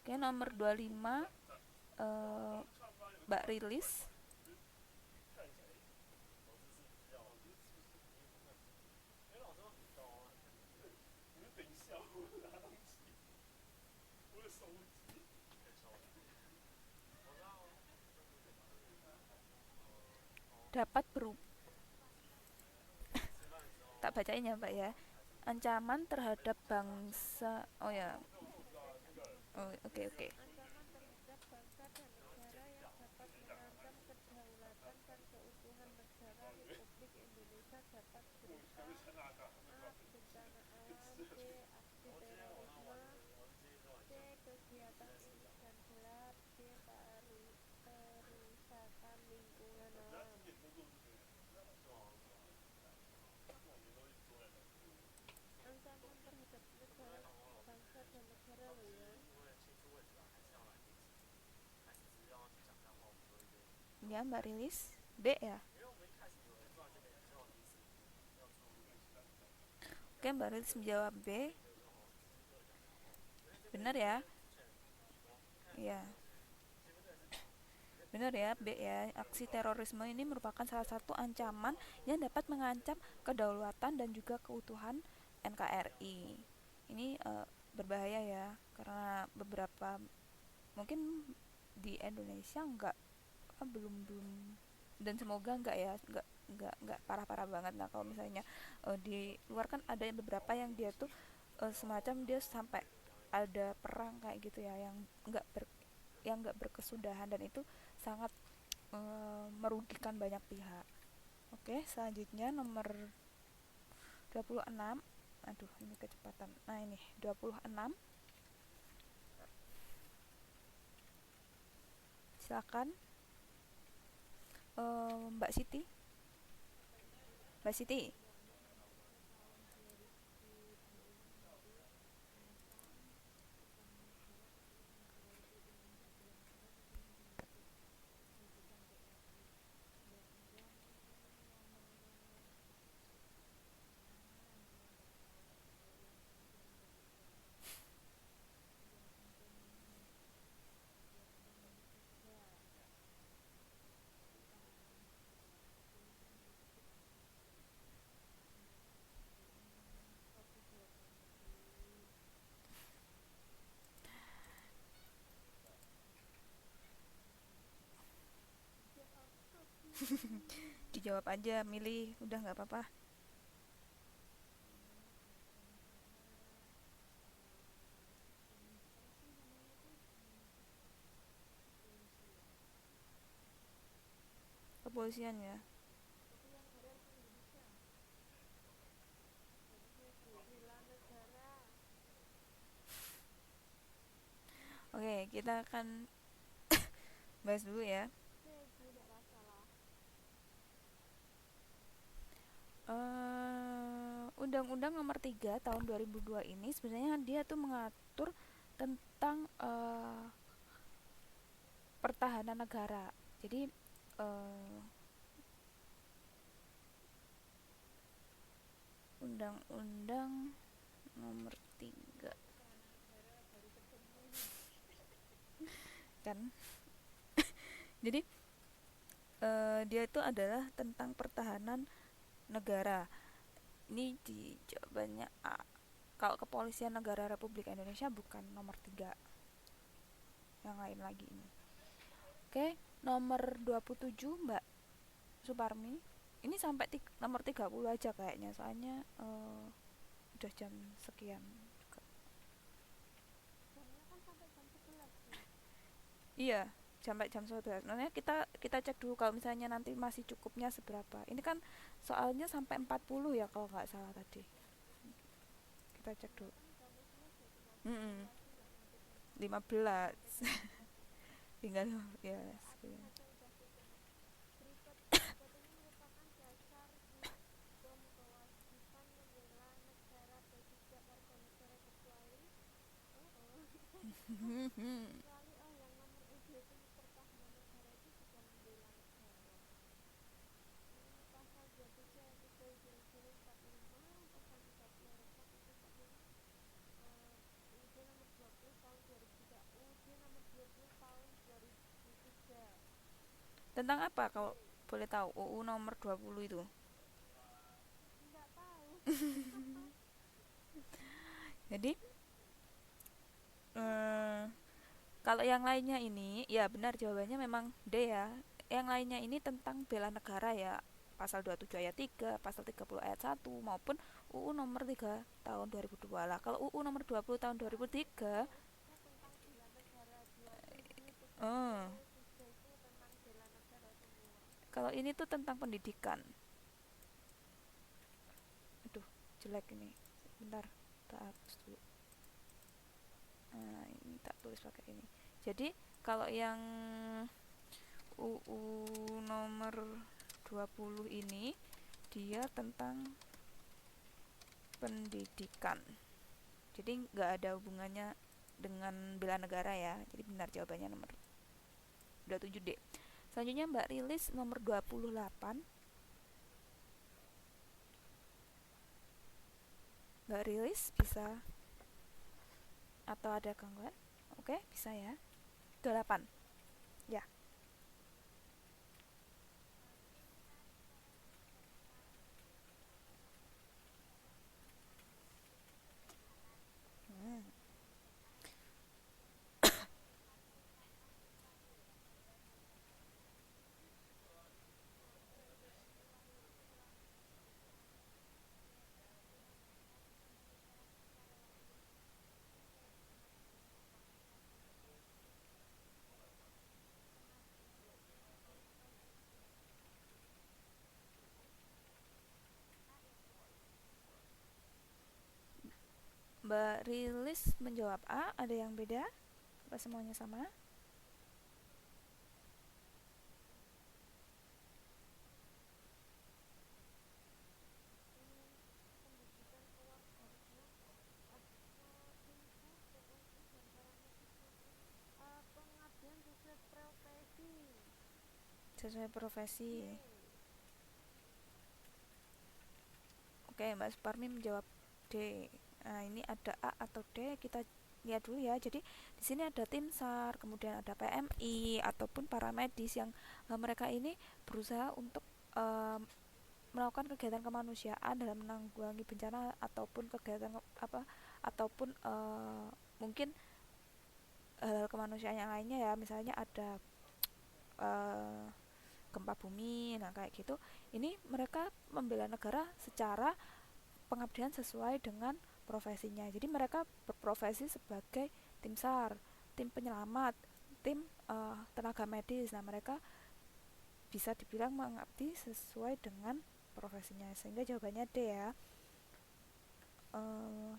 Oke, nomor 25 eh, Mbak Rilis. Dapat berupa, tak bacain ya Mbak ya, ancaman terhadap bangsa, oh ya, oh, oke oke. Ancaman terhadap bangsa dan negara yang dapat mengancam kedaulatan dan keutuhan negara Republik Indonesia dapat berupa A. Bencana alam, B. Aksi terorisme, C. Kegiatan insan gelap, D. Kerusakan lingkungan alam. Ancaman terhadap negara, bangsa dan negara loh ya. Ya, Mbak Rilis. B ya. Oke, Mbak Rilis menjawab B. Benar ya? Iya. Benar ya, B ya. Aksi terorisme ini merupakan salah satu ancaman yang dapat mengancam kedaulatan dan juga keutuhan NKRI. Ini berbahaya ya, karena beberapa mungkin di Indonesia enggak, belum belum, dan semoga enggak ya, enggak parah-parah banget. Nah, kalau misalnya di luar kan ada yang beberapa yang dia tuh semacam dia sampai ada perang kayak gitu ya, yang enggak berkesudahan, dan itu sangat merugikan banyak pihak. Oke, selanjutnya nomor 26. Aduh, ini kecepatan. Nah, ini 26. Silakan Mbak Siti. Mbak Siti. pada tahun 2021 tentang Kepala Negara Kesatuan Negara Republik Indonesia Bela Negara Republik Indonesia Pendidikan RI. Undang-Undang Nomor Undang-Undang Dasar yang kemudian berubah. Undang-Undang Nomor 3 tahun 2021 kok dijawabannya sih? Ya apa sih? Dijawab aja, milih, udah nggak apa-apa. Bukan salah. Ini apa sih namanya tuh? Kepolisian. Kepolisian ya. Tapi yang benar Indonesia. Harusnya bela negara. Oke, kita akan bahas dulu ya. Tidak masalah. Undang-Undang Nomor 3 tahun 2002 ini sebenarnya dia tuh mengatur tentang pertahanan negara. Jadi Undang-Undang Nomor 3 Pertahanan negara baru ketemu ini. kan. Jadi dia itu adalah tentang pertahanan negara. Ini di jawabannya A. Kalau Kepolisian Negara Republik Indonesia bukan nomor 3, yang lain lagi ini. Oke, nomor 27 Mbak Suparmi. Ini sampai nomor 30 aja kayaknya, soalnya udah jam sekian. Jamnya kan sampai jam 11 sih. Iya, sampai jam 11. Makanya kita cek dulu kalau misalnya nanti masih cukupnya seberapa. Ini kan soalnya sampai 40 ya kalau nggak salah tadi. Kita cek Iya dulu. kan udah mau selesai, tinggal 10 Mm-mm, lagi nggak nyampe jam 15. nyampe jam 15 ya. Tinggal ya Ya, sekian. aja udah setengah. Berikut ini merupakan dasar hukum kewajiban membela negara bagi setiap warga negara kecuali kecuali yang nomor definisi pertahanan negara itu juga membela negara. Ini pasal 27 ayat 3 45 pasal 30 ayat 1 45 UUD nomor 20 tahun 2003 UUD nomor 20 tahun 2003. Tentang apa kalau boleh tahu UU nomor 20 itu? Nggak tahu. Jadi eh, kalau yang lainnya ini ya benar jawabannya memang D ya. Yang lainnya ini tentang bela negara ya. Pasal 27 ayat 3, pasal 30 ayat 1 maupun UU nomor 3 tahun 2002 lah. Kalau UU nomor 20 tahun 2003 Harusnya tentang bela negara 27, 30, eh 3 itu tentang bela negara semua. kalau ini tuh tentang pendidikan. Aduh, jelek ini. Bentar, tak hapus dulu. Nah, ini tak tulis pakai ini. Jadi, kalau yang UU nomor 20 ini dia tentang pendidikan. Jadi nggak ada hubungannya dengan bela negara ya. Jadi benar jawabannya nomor 27D. Selanjutnya Mbak Rilis nomor 28. Mbak Rilis bisa atau ada gangguan? Oke, bisa ya. 28. Ya. Hmm. Mbak Rilis menjawab A, ada yang beda? Apa semuanya sama? Pendidikan keluarga, timsar, PNI, dan paramedis maupun pengabdian sesuai profesi. Sesuai profesi. Yeay. Oke, Mbak Suparmi menjawab D. Nah, ini ada A atau D, kita lihat dulu ya. Jadi di sini ada tim SAR, kemudian ada PMI ataupun paramedis yang mereka ini berusaha untuk uh, melakukan kegiatan kemanusiaan dalam menanggulangi bencana ataupun kegiatan apa ataupun mungkin hal kemanusiaan yang lainnya ya. Misalnya ada uh, gempa bumi, nah kayak gitu. Ini mereka membela negara secara pengabdian sesuai dengan profesinya. Jadi mereka berprofesi sebagai tim SAR, tim penyelamat, tim tenaga medis. Nah, mereka bisa dibilang mengabdi sesuai dengan profesinya. Sehingga jawabannya D ya.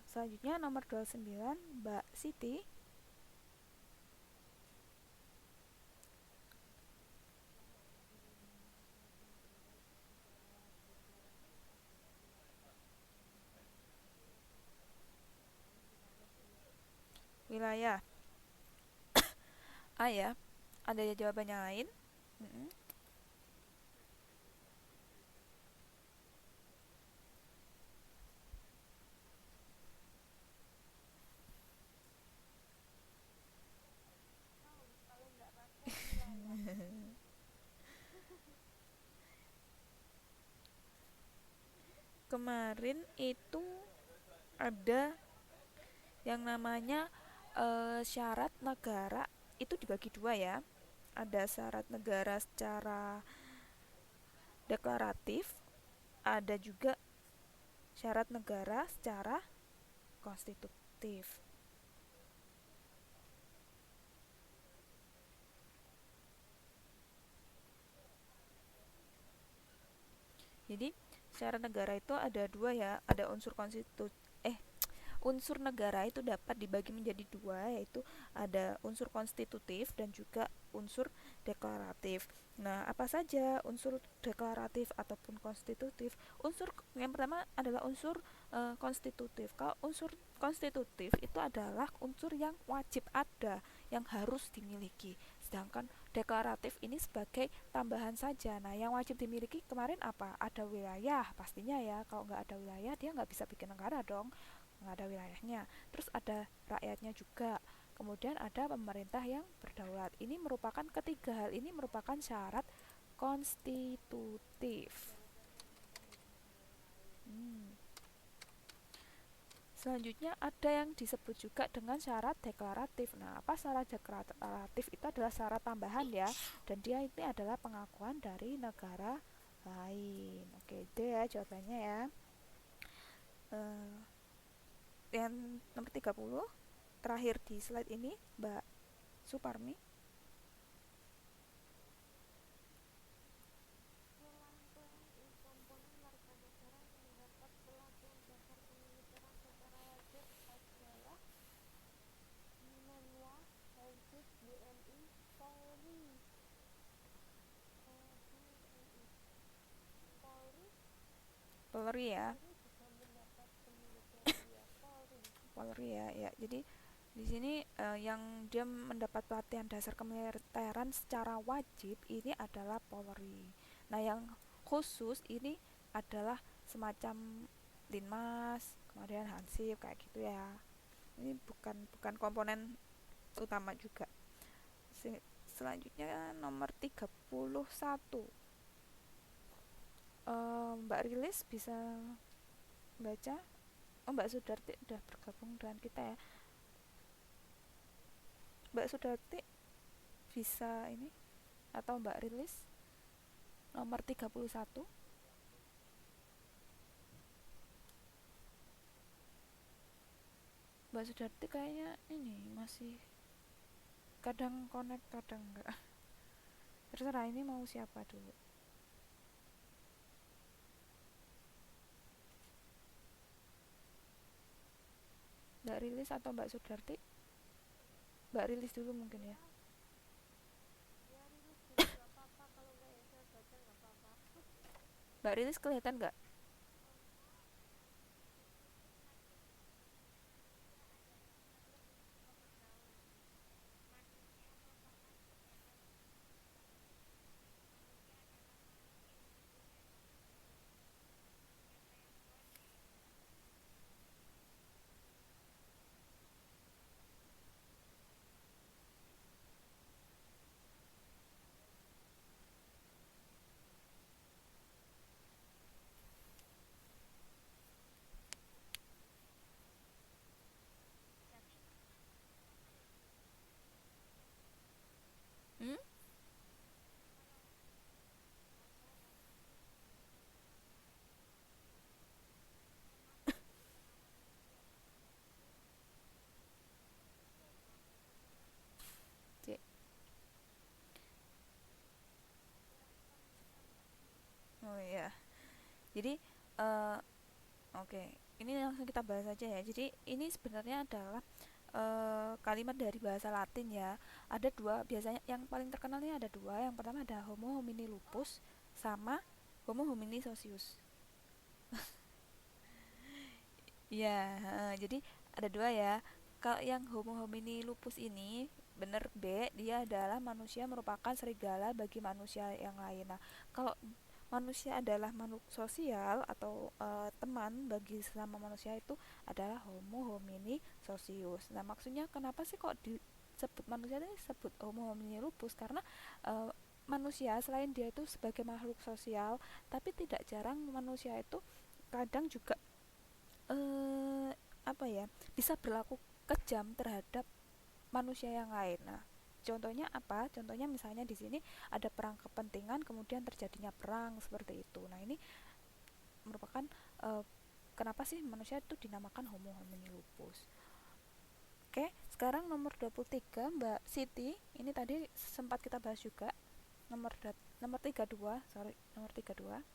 Selanjutnya nomor 29 Mbak Siti. Wilayah A ya. Ada jawaban yang lain? Mm-mm. Tahu kalau nggak pakai wilayah. Kemarin itu ada yang namanya syarat negara itu dibagi dua ya. Ada syarat negara secara deklaratif, ada juga syarat negara secara konstitutif. Jadi syarat negara itu ada dua ya, ada unsur negara itu dapat dibagi menjadi dua, yaitu ada unsur konstitutif dan juga unsur deklaratif. Nah, apa saja unsur deklaratif ataupun konstitutif? Unsur yang pertama adalah unsur konstitutif. Kalau unsur konstitutif itu adalah unsur yang wajib ada, yang harus dimiliki. Sedangkan deklaratif ini sebagai tambahan saja. Nah, yang wajib dimiliki kemarin apa? Ada wilayah, pastinya ya. Kalau nggak ada wilayah, dia nggak bisa bikin negara dong, nggak ada wilayahnya. Terus ada rakyatnya juga, kemudian ada pemerintah yang berdaulat. Ini merupakan ketiga hal ini merupakan syarat konstitutif. hmm. Selanjutnya ada yang disebut juga dengan syarat deklaratif. Nah, apa syarat deklaratif? Itu adalah syarat tambahan ya, dan dia ini adalah pengakuan dari negara lain. Oke, itu ya jawabannya ya. Eh, yang nomor 30 terakhir di slide ini Mbak Suparmi. Selain komponen warga negara yang mendapat pelatihan dasar kemiliteran secara wajib adalah Menwa, Polsek, BNI, Polri. Polri, Polri ya. Polri juga mendapat kemiliteran ya, Polri. Polri ya, ya. Jadi Di sini yang dia mendapat pelatihan dasar kemiliteran secara wajib ini adalah Polri. Nah, yang khusus ini adalah semacam Linmas, kemudian Hansip kayak gitu ya. Ini bukan bukan komponen utama juga. Selanjutnya nomor 31. Mbak Rilis bisa baca. Oh, Mbak Sudarti udah bergabung dengan kita ya. Mbak Sudarti bisa ini atau Mbak Rilis nomor 31. Mbak Sudarti kayaknya ini masih kadang connect kadang enggak. Terserah ini mau siapa dulu. Mbak Rilis atau Mbak Sudarti? Mbak Rilis dulu mungkin ya. Ya, ya rilis dulu nggak apa-apa, kalau nggak ya saya baca nggak apa-apa. Mbak Rilis kelihatan nggak? Itu selanjutnya adalah menurut pemegawai. Manusia merupakan senjata sosial. Manusia adalah makhluk yang hidup dan bersosial. Senjata yang kuat yaitu organisasi. Berarti kalau Hmm? kalau termasuk manusia itu Cik. dijelaskan Mbak. Oh iya. Jadi uh, oke, okay. Ini langsung kita bahas aja ya. Jadi ini sebenarnya adalah kalimat dari bahasa Latin ya. Ada dua, biasanya yang paling terkenalnya ada dua. Yang pertama ada Homo homini lupus sama Homo homini socius. Ya, jadi ada dua ya. Kalau yang Homo homini lupus ini bener B, dia adalah manusia merupakan serigala bagi manusia yang lain. Nah, kalau manusia adalah makhluk sosial atau teman bagi sesama manusia itu adalah Homo homini socius. Nah, maksudnya kenapa sih kok disebut manusia ini disebut Homo homini lupus? Karena uh, manusia selain dia itu sebagai makhluk sosial, tapi tidak jarang manusia itu kadang juga eh apa ya, bisa berlaku kejam terhadap manusia yang lain. Nah, contohnya apa? Contohnya misalnya di sini ada perang kepentingan, kemudian terjadinya perang seperti itu. Nah, ini merupakan eh, kenapa sih manusia itu dinamakan Homo homini lupus. Oke, sekarang nomor 23 Mbak Siti. Ini tadi sempat kita bahas juga. Nomor 32, sorry, nomor 32.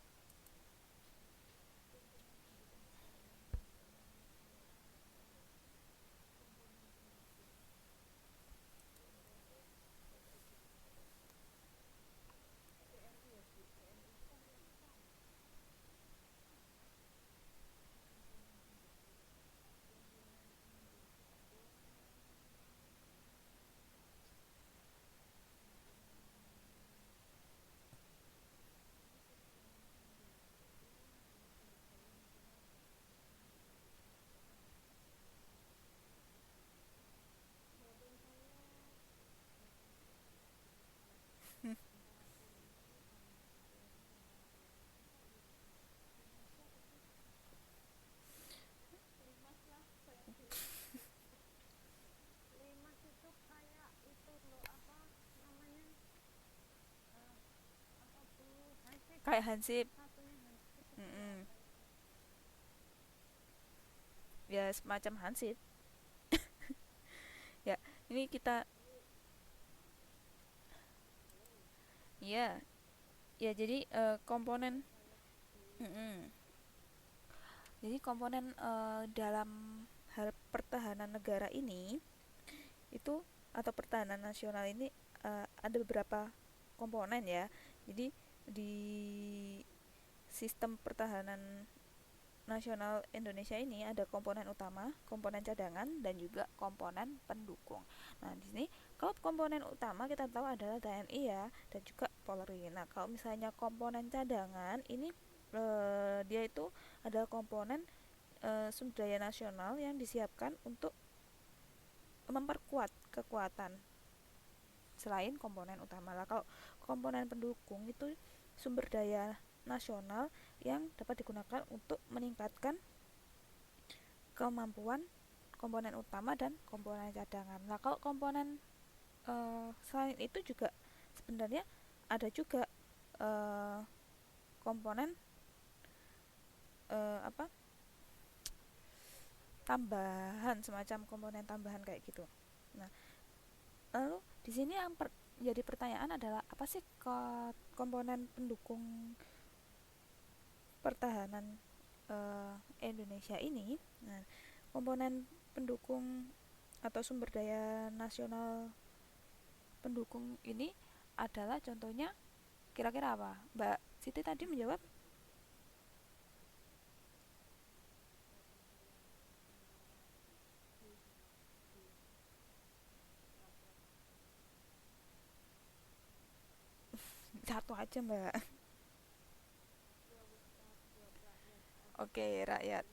Kunjungan pendidikan negara dan pengelolaan negara, komponen pendukung. Yang bagus bagi kita. PRI ya Bu, PRI itu kan perusahaan. Komponen pendukung. Komponen pendukung. Komponen ini komponen pendukung bagi upaya negara dalam mengendalikan COVID-19. Jawaban saya bagus ya. Antara polisi sama TNI sama TNI. Masa Indonesia itu Limas lah, saya pilih Limas itu kayak itu loh, apa namanya, eh, apa tuh, Hansip. Kayak Hansip. Satunya Hansip itu Mm-mm. apa itu? Ya semacam Hansip. Ya, ini kita ya, ya jadi komponen mm-mm. Jadi komponen dalam hal pertahanan negara ini itu atau pertahanan nasional ini ada beberapa komponen ya. Jadi di sistem pertahanan nasional Indonesia ini ada komponen utama, komponen cadangan, dan juga komponen pendukung. Nah, di sini kalau komponen utama kita tahu adalah TNI ya, dan juga Polri. Nah, kalau misalnya komponen cadangan ini dia itu adalah komponen sumber daya nasional yang disiapkan untuk memperkuat kekuatan selain komponen utama. Lah kalau komponen pendukung itu sumber daya nasional yang dapat digunakan untuk meningkatkan kemampuan komponen utama dan komponen cadangan. Nah, kalau komponen selain itu juga sebenarnya ada juga uh, komponen apa tambahan, semacam komponen tambahan kayak gitu. Nah, lalu di sini yang jadi pertanyaan adalah apa sih komponen pendukung pertahanan Indonesia ini? Nah, komponen pendukung atau sumber daya nasional pendukung ini adalah contohnya kira-kira apa? Mbak Siti tadi menjawab satu aja Mbak. Oke, rakyat.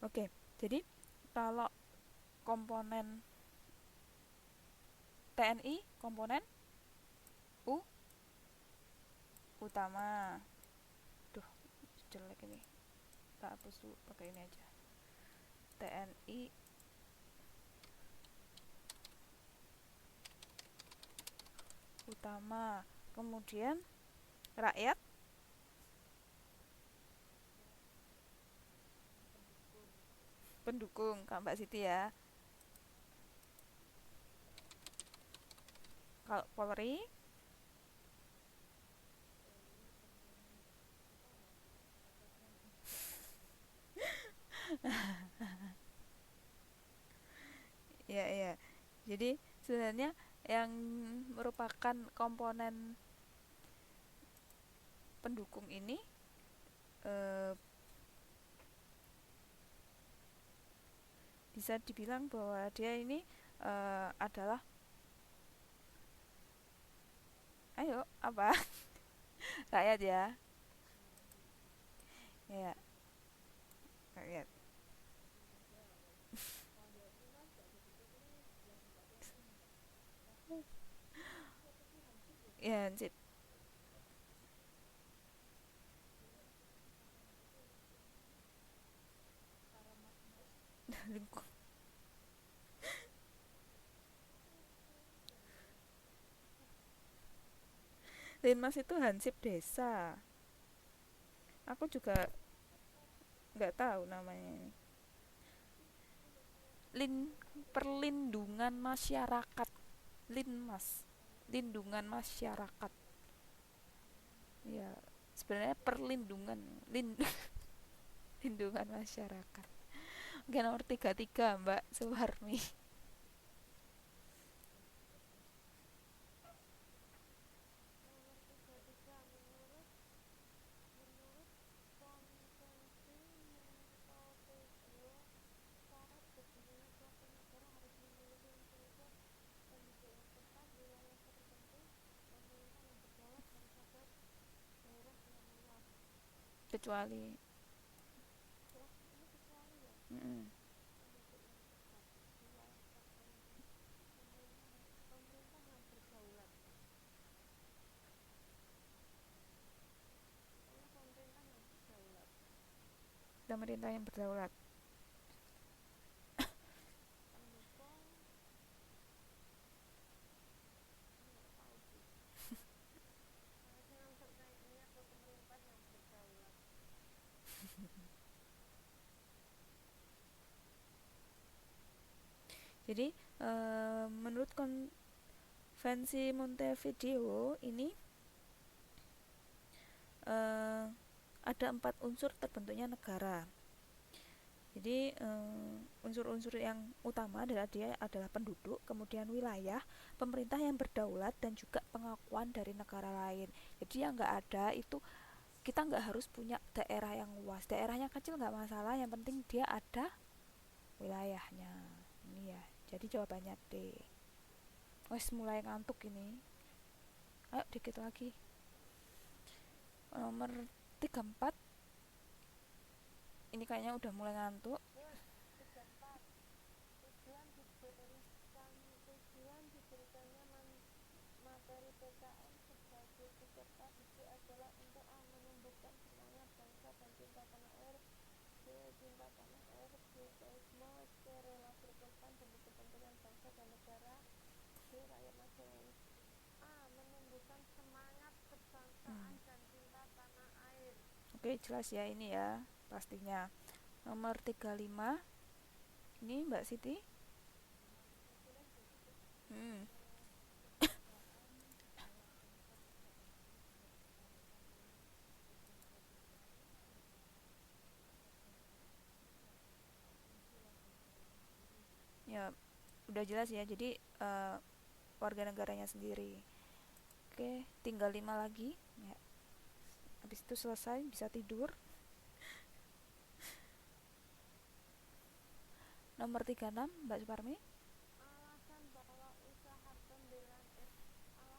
Oke, jadi kalau komponen TNI komponen U utama. Duh, jelek ini. Kita hapus dulu pakai ini aja. TNI utama. Kemudian rakyat pendukung Kak Mbak Siti ya. Kalau Polri ya ya. Jadi sebenarnya yang merupakan komponen pendukung ini eh, bisa dibilang bahwa dia ini adalah ayo apa rakyat ya, ya rakyat ya Cip. Linmas itu hansip desa, aku juga nggak tahu namanya. Perlindungan masyarakat, Linmas, lindungan masyarakat ya, sebenarnya perlindungan lindungan masyarakat. Oke, nomor 33 Mbak Suwarmi. Nomor 33 menurut Konvensi Montevideo, syarat berdirinya suatu negara harus memiliki unsur-unsur penduduk yang tetap, wilayah tertentu, pemerintah yang berdaulat, harus ada daerah yang luas. Kecuali Oh, ini kecuali ya, mm, penduduk yang tetap, wilayah tertentu, pemerintah yang berdaulat. Pokoknya pemerintah yang berdaulat. pemerintah yang berdaulat. Pendukung ini nggak tahu sih. Yang terkaitnya ke pemerintah yang berdaulat. Jadi menurut konvensi Montevideo ini ada 4 unsur terbentuknya negara. Jadi unsur-unsur yang utama adalah dia adalah penduduk, kemudian wilayah, pemerintah yang berdaulat, dan juga pengakuan dari negara lain. Jadi yang nggak ada itu kita nggak harus punya daerah yang luas. Daerahnya kecil nggak masalah, yang penting dia ada wilayahnya. Ini ya. Jadi jawabannya D. Wes mulai ngantuk ini. Ayo dikit lagi. Nomor 34. Ini kayaknya udah mulai ngantuk. Yuk, 34. Tujuan diberikannya materi PKN sebagai peserta didik adalah untuk A. Menumbuhkan semangat bangsa dan cinta tanah air. B. Cinta tanah air. B. Egoisme. C. Rela berkorban demi kepentingan bangsa dan negara. D. Rakyat nasionalis. A. Menumbuhkan semangat kebangsaan Hmm. dan cinta tanah air. Oke, jelas ya ini ya pastinya. Nomor 35. Ini Mbak Siti. Hmm. Ya, udah jelas ya. Jadi warga negaranya sendiri. Oke, tinggal 5 lagi. Ya, habis itu selesai bisa tidur. Nomor 36 Mbak Suparmi. Alasan bahwa usaha pembelaan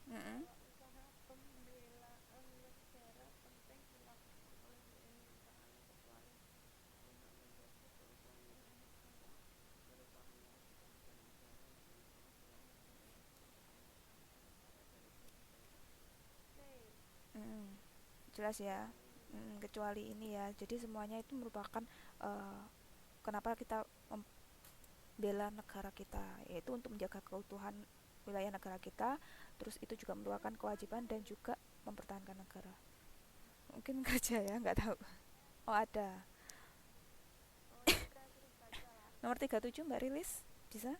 Mm-mm. negara penting dilakukan oleh TNI antara lain kecuali untuk menjadi kebutuhan wilayah negara berupa mewajibkan warga negara untuk mengurus wilayah negara negara dari suatu daerah. C. Mm-mm. Jelas ya. Kecuali ini. Kecuali ini ya. Jadi semuanya itu merupakan uh, kenapa kita membela negara kita, yaitu untuk menjaga keutuhan wilayah negara kita. Terus itu juga merupakan kewajiban dan juga mempertahankan negara. Mungkin kerja ya, nggak tahu. Oh ada. Oh ya udah terus baca lah. Nomor 37 Mbak Rilis. Bisa?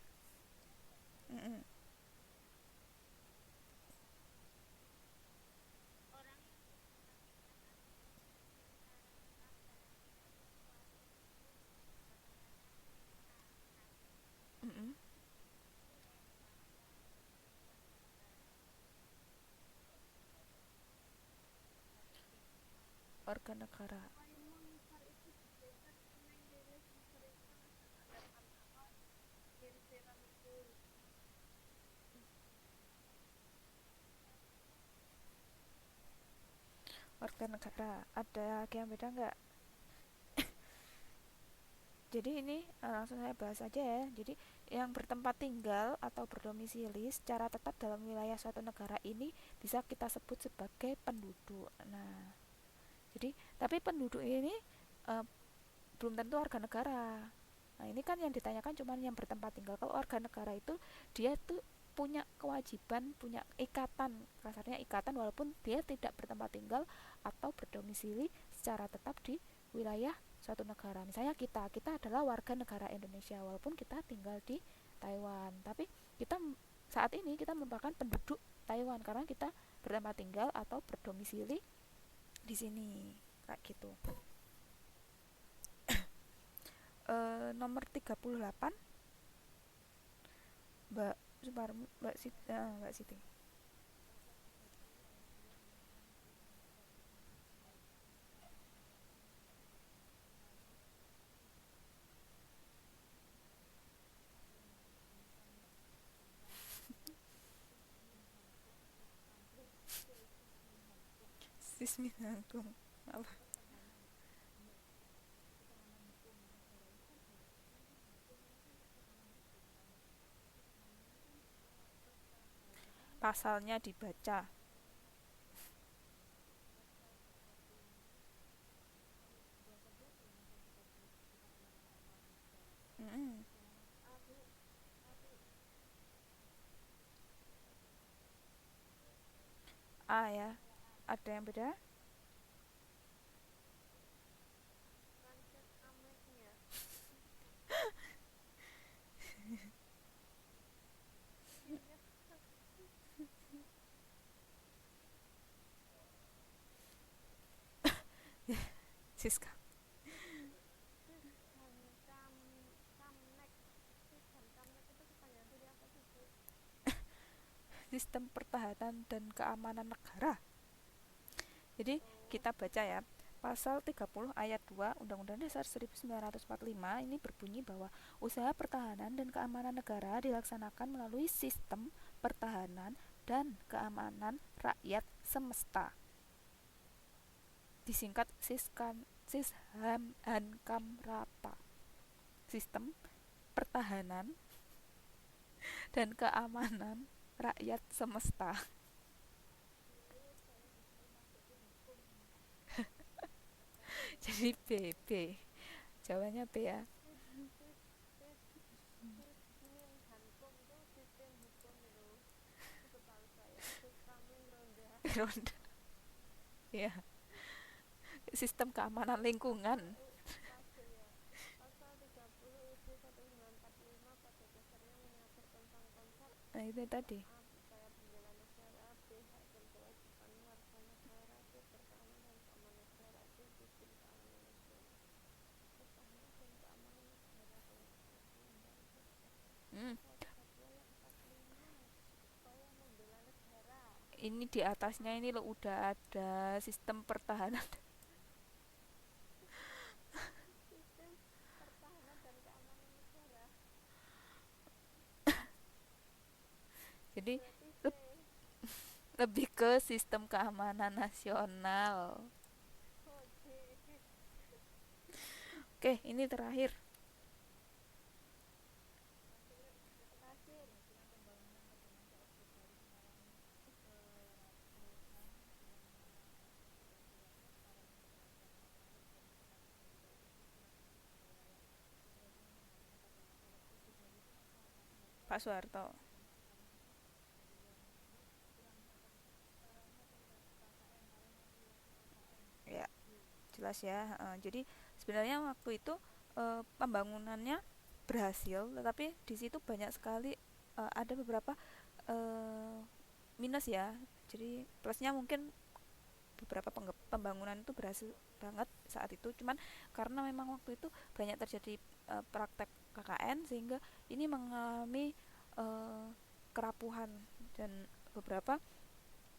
Mm-mm. Orang yang diperhatikan adalah secara tetap dalam bidang kecuali itu pertanyaannya A. Satu. Mm-mm. Presiden, bangsa, menteri, warga negara. Presiden. Warga negara. Warga negara. Ada lagi yang beda nggak? Jadi ini langsung saya bahas aja ya. Jadi yang bertempat tinggal atau berdomisili secara tetap dalam wilayah suatu negara ini bisa kita sebut sebagai penduduk. Nah, jadi tapi penduduk ini eh, belum tentu warga negara. Nah, ini kan yang ditanyakan cuma yang bertempat tinggal. Kalau warga negara itu dia tuh punya kewajiban, punya ikatan, kasarnya ikatan walaupun dia tidak bertempat tinggal atau berdomisili secara tetap di wilayah suatu negara. Misalnya kita adalah warga negara Indonesia walaupun kita tinggal di Taiwan, tapi kita saat ini kita merupakan penduduk Taiwan karena kita bertempat tinggal atau berdomisili di sini kayak gitu. Nomor 38 Mbak Suparmi, Mbak Siti. Sisminangkung apa? Pasalnya dibaca. Mm-mm. A ya. Ada yang beda? Rancid Amesnya. Ingat. Siska. sistem pertahanan dan keamanan negara. Jadi Oh, kita baca ya, pasal 30 ayat 2 Undang-Undang Dasar 1945 ini berbunyi bahwa usaha pertahanan dan keamanan negara dilaksanakan melalui sistem pertahanan dan keamanan rakyat semesta, disingkat Sishamhamkamrata. Sistem pertahanan dan keamanan rakyat semesta. Jadi B, jawabannya B ya. sis, sis, sis Hankum tuh sistem hukum itu setahu saya sis Kamling Ronda. Ronda ya, sistem keamanan lingkungan. Pasal pasal ya pasal 30 UUD 1945 pada dasarnya mengatur tentang konsep Nah itu tadi. A. Upaya pembela negara, B. Hak dan kewajiban warga negara, C. Pertahanan dan keamanan negara, D. Sistem keamanan nasional. Pertahanan dan keamanan negara kalau undang-undang hmm, pasal 32 ayat 45 upaya membela negara. ini di atasnya ini lo udah ada sistem pertahanan. Sistem pertahanan dan keamanan negara Jadi berarti C. lebih ke sistem keamanan nasional. Oh, C. Oke, ini terakhir. Terakhir. Pak Soeharto. Ya, jelas ya. Jadi sebenarnya waktu itu pembangunannya berhasil, tetapi di situ banyak sekali ada beberapa eh, minus ya. Jadi plusnya mungkin beberapa pembangunan itu berhasil banget saat itu, cuman karena memang waktu itu banyak terjadi praktek KKN sehingga ini mengalami eh, kerapuhan dan beberapa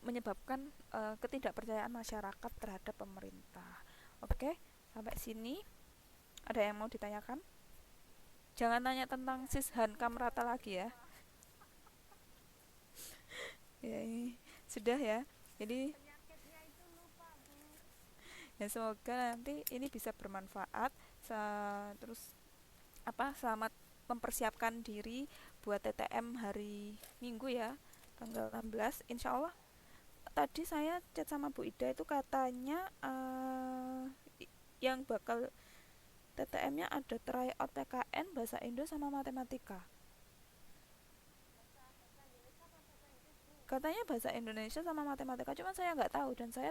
menyebabkan ketidakpercayaan masyarakat terhadap pemerintah. Oke, sampai sini ada yang mau ditanyakan? Jangan tanya tentang Enggak, Sishan sudah Kamrata lagi ya. lupa. Ya ini sudah ya. Jadi Penyakitnya itu lupa, Bu. ya semoga nanti ini bisa bermanfaat. Terus apa, selamat mempersiapkan diri buat TTM hari Minggu ya, tanggal 16 insya Allah. Tadi saya chat sama Bu Ida itu katanya yang bakal TTM-nya ada tryout PKN bahasa Indo sama matematika. Bahasa Indonesia apa bahasa Inggris, Bu? Katanya bahasa Indonesia sama matematika, cuman saya nggak tahu dan saya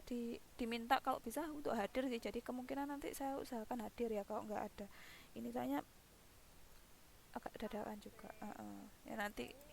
diminta kalau bisa untuk hadir sih. Jadi kemungkinan nanti saya usahakan hadir ya kalau nggak ada. Ini tanya agak Ah, dadakan juga. oke. Ya nanti Ini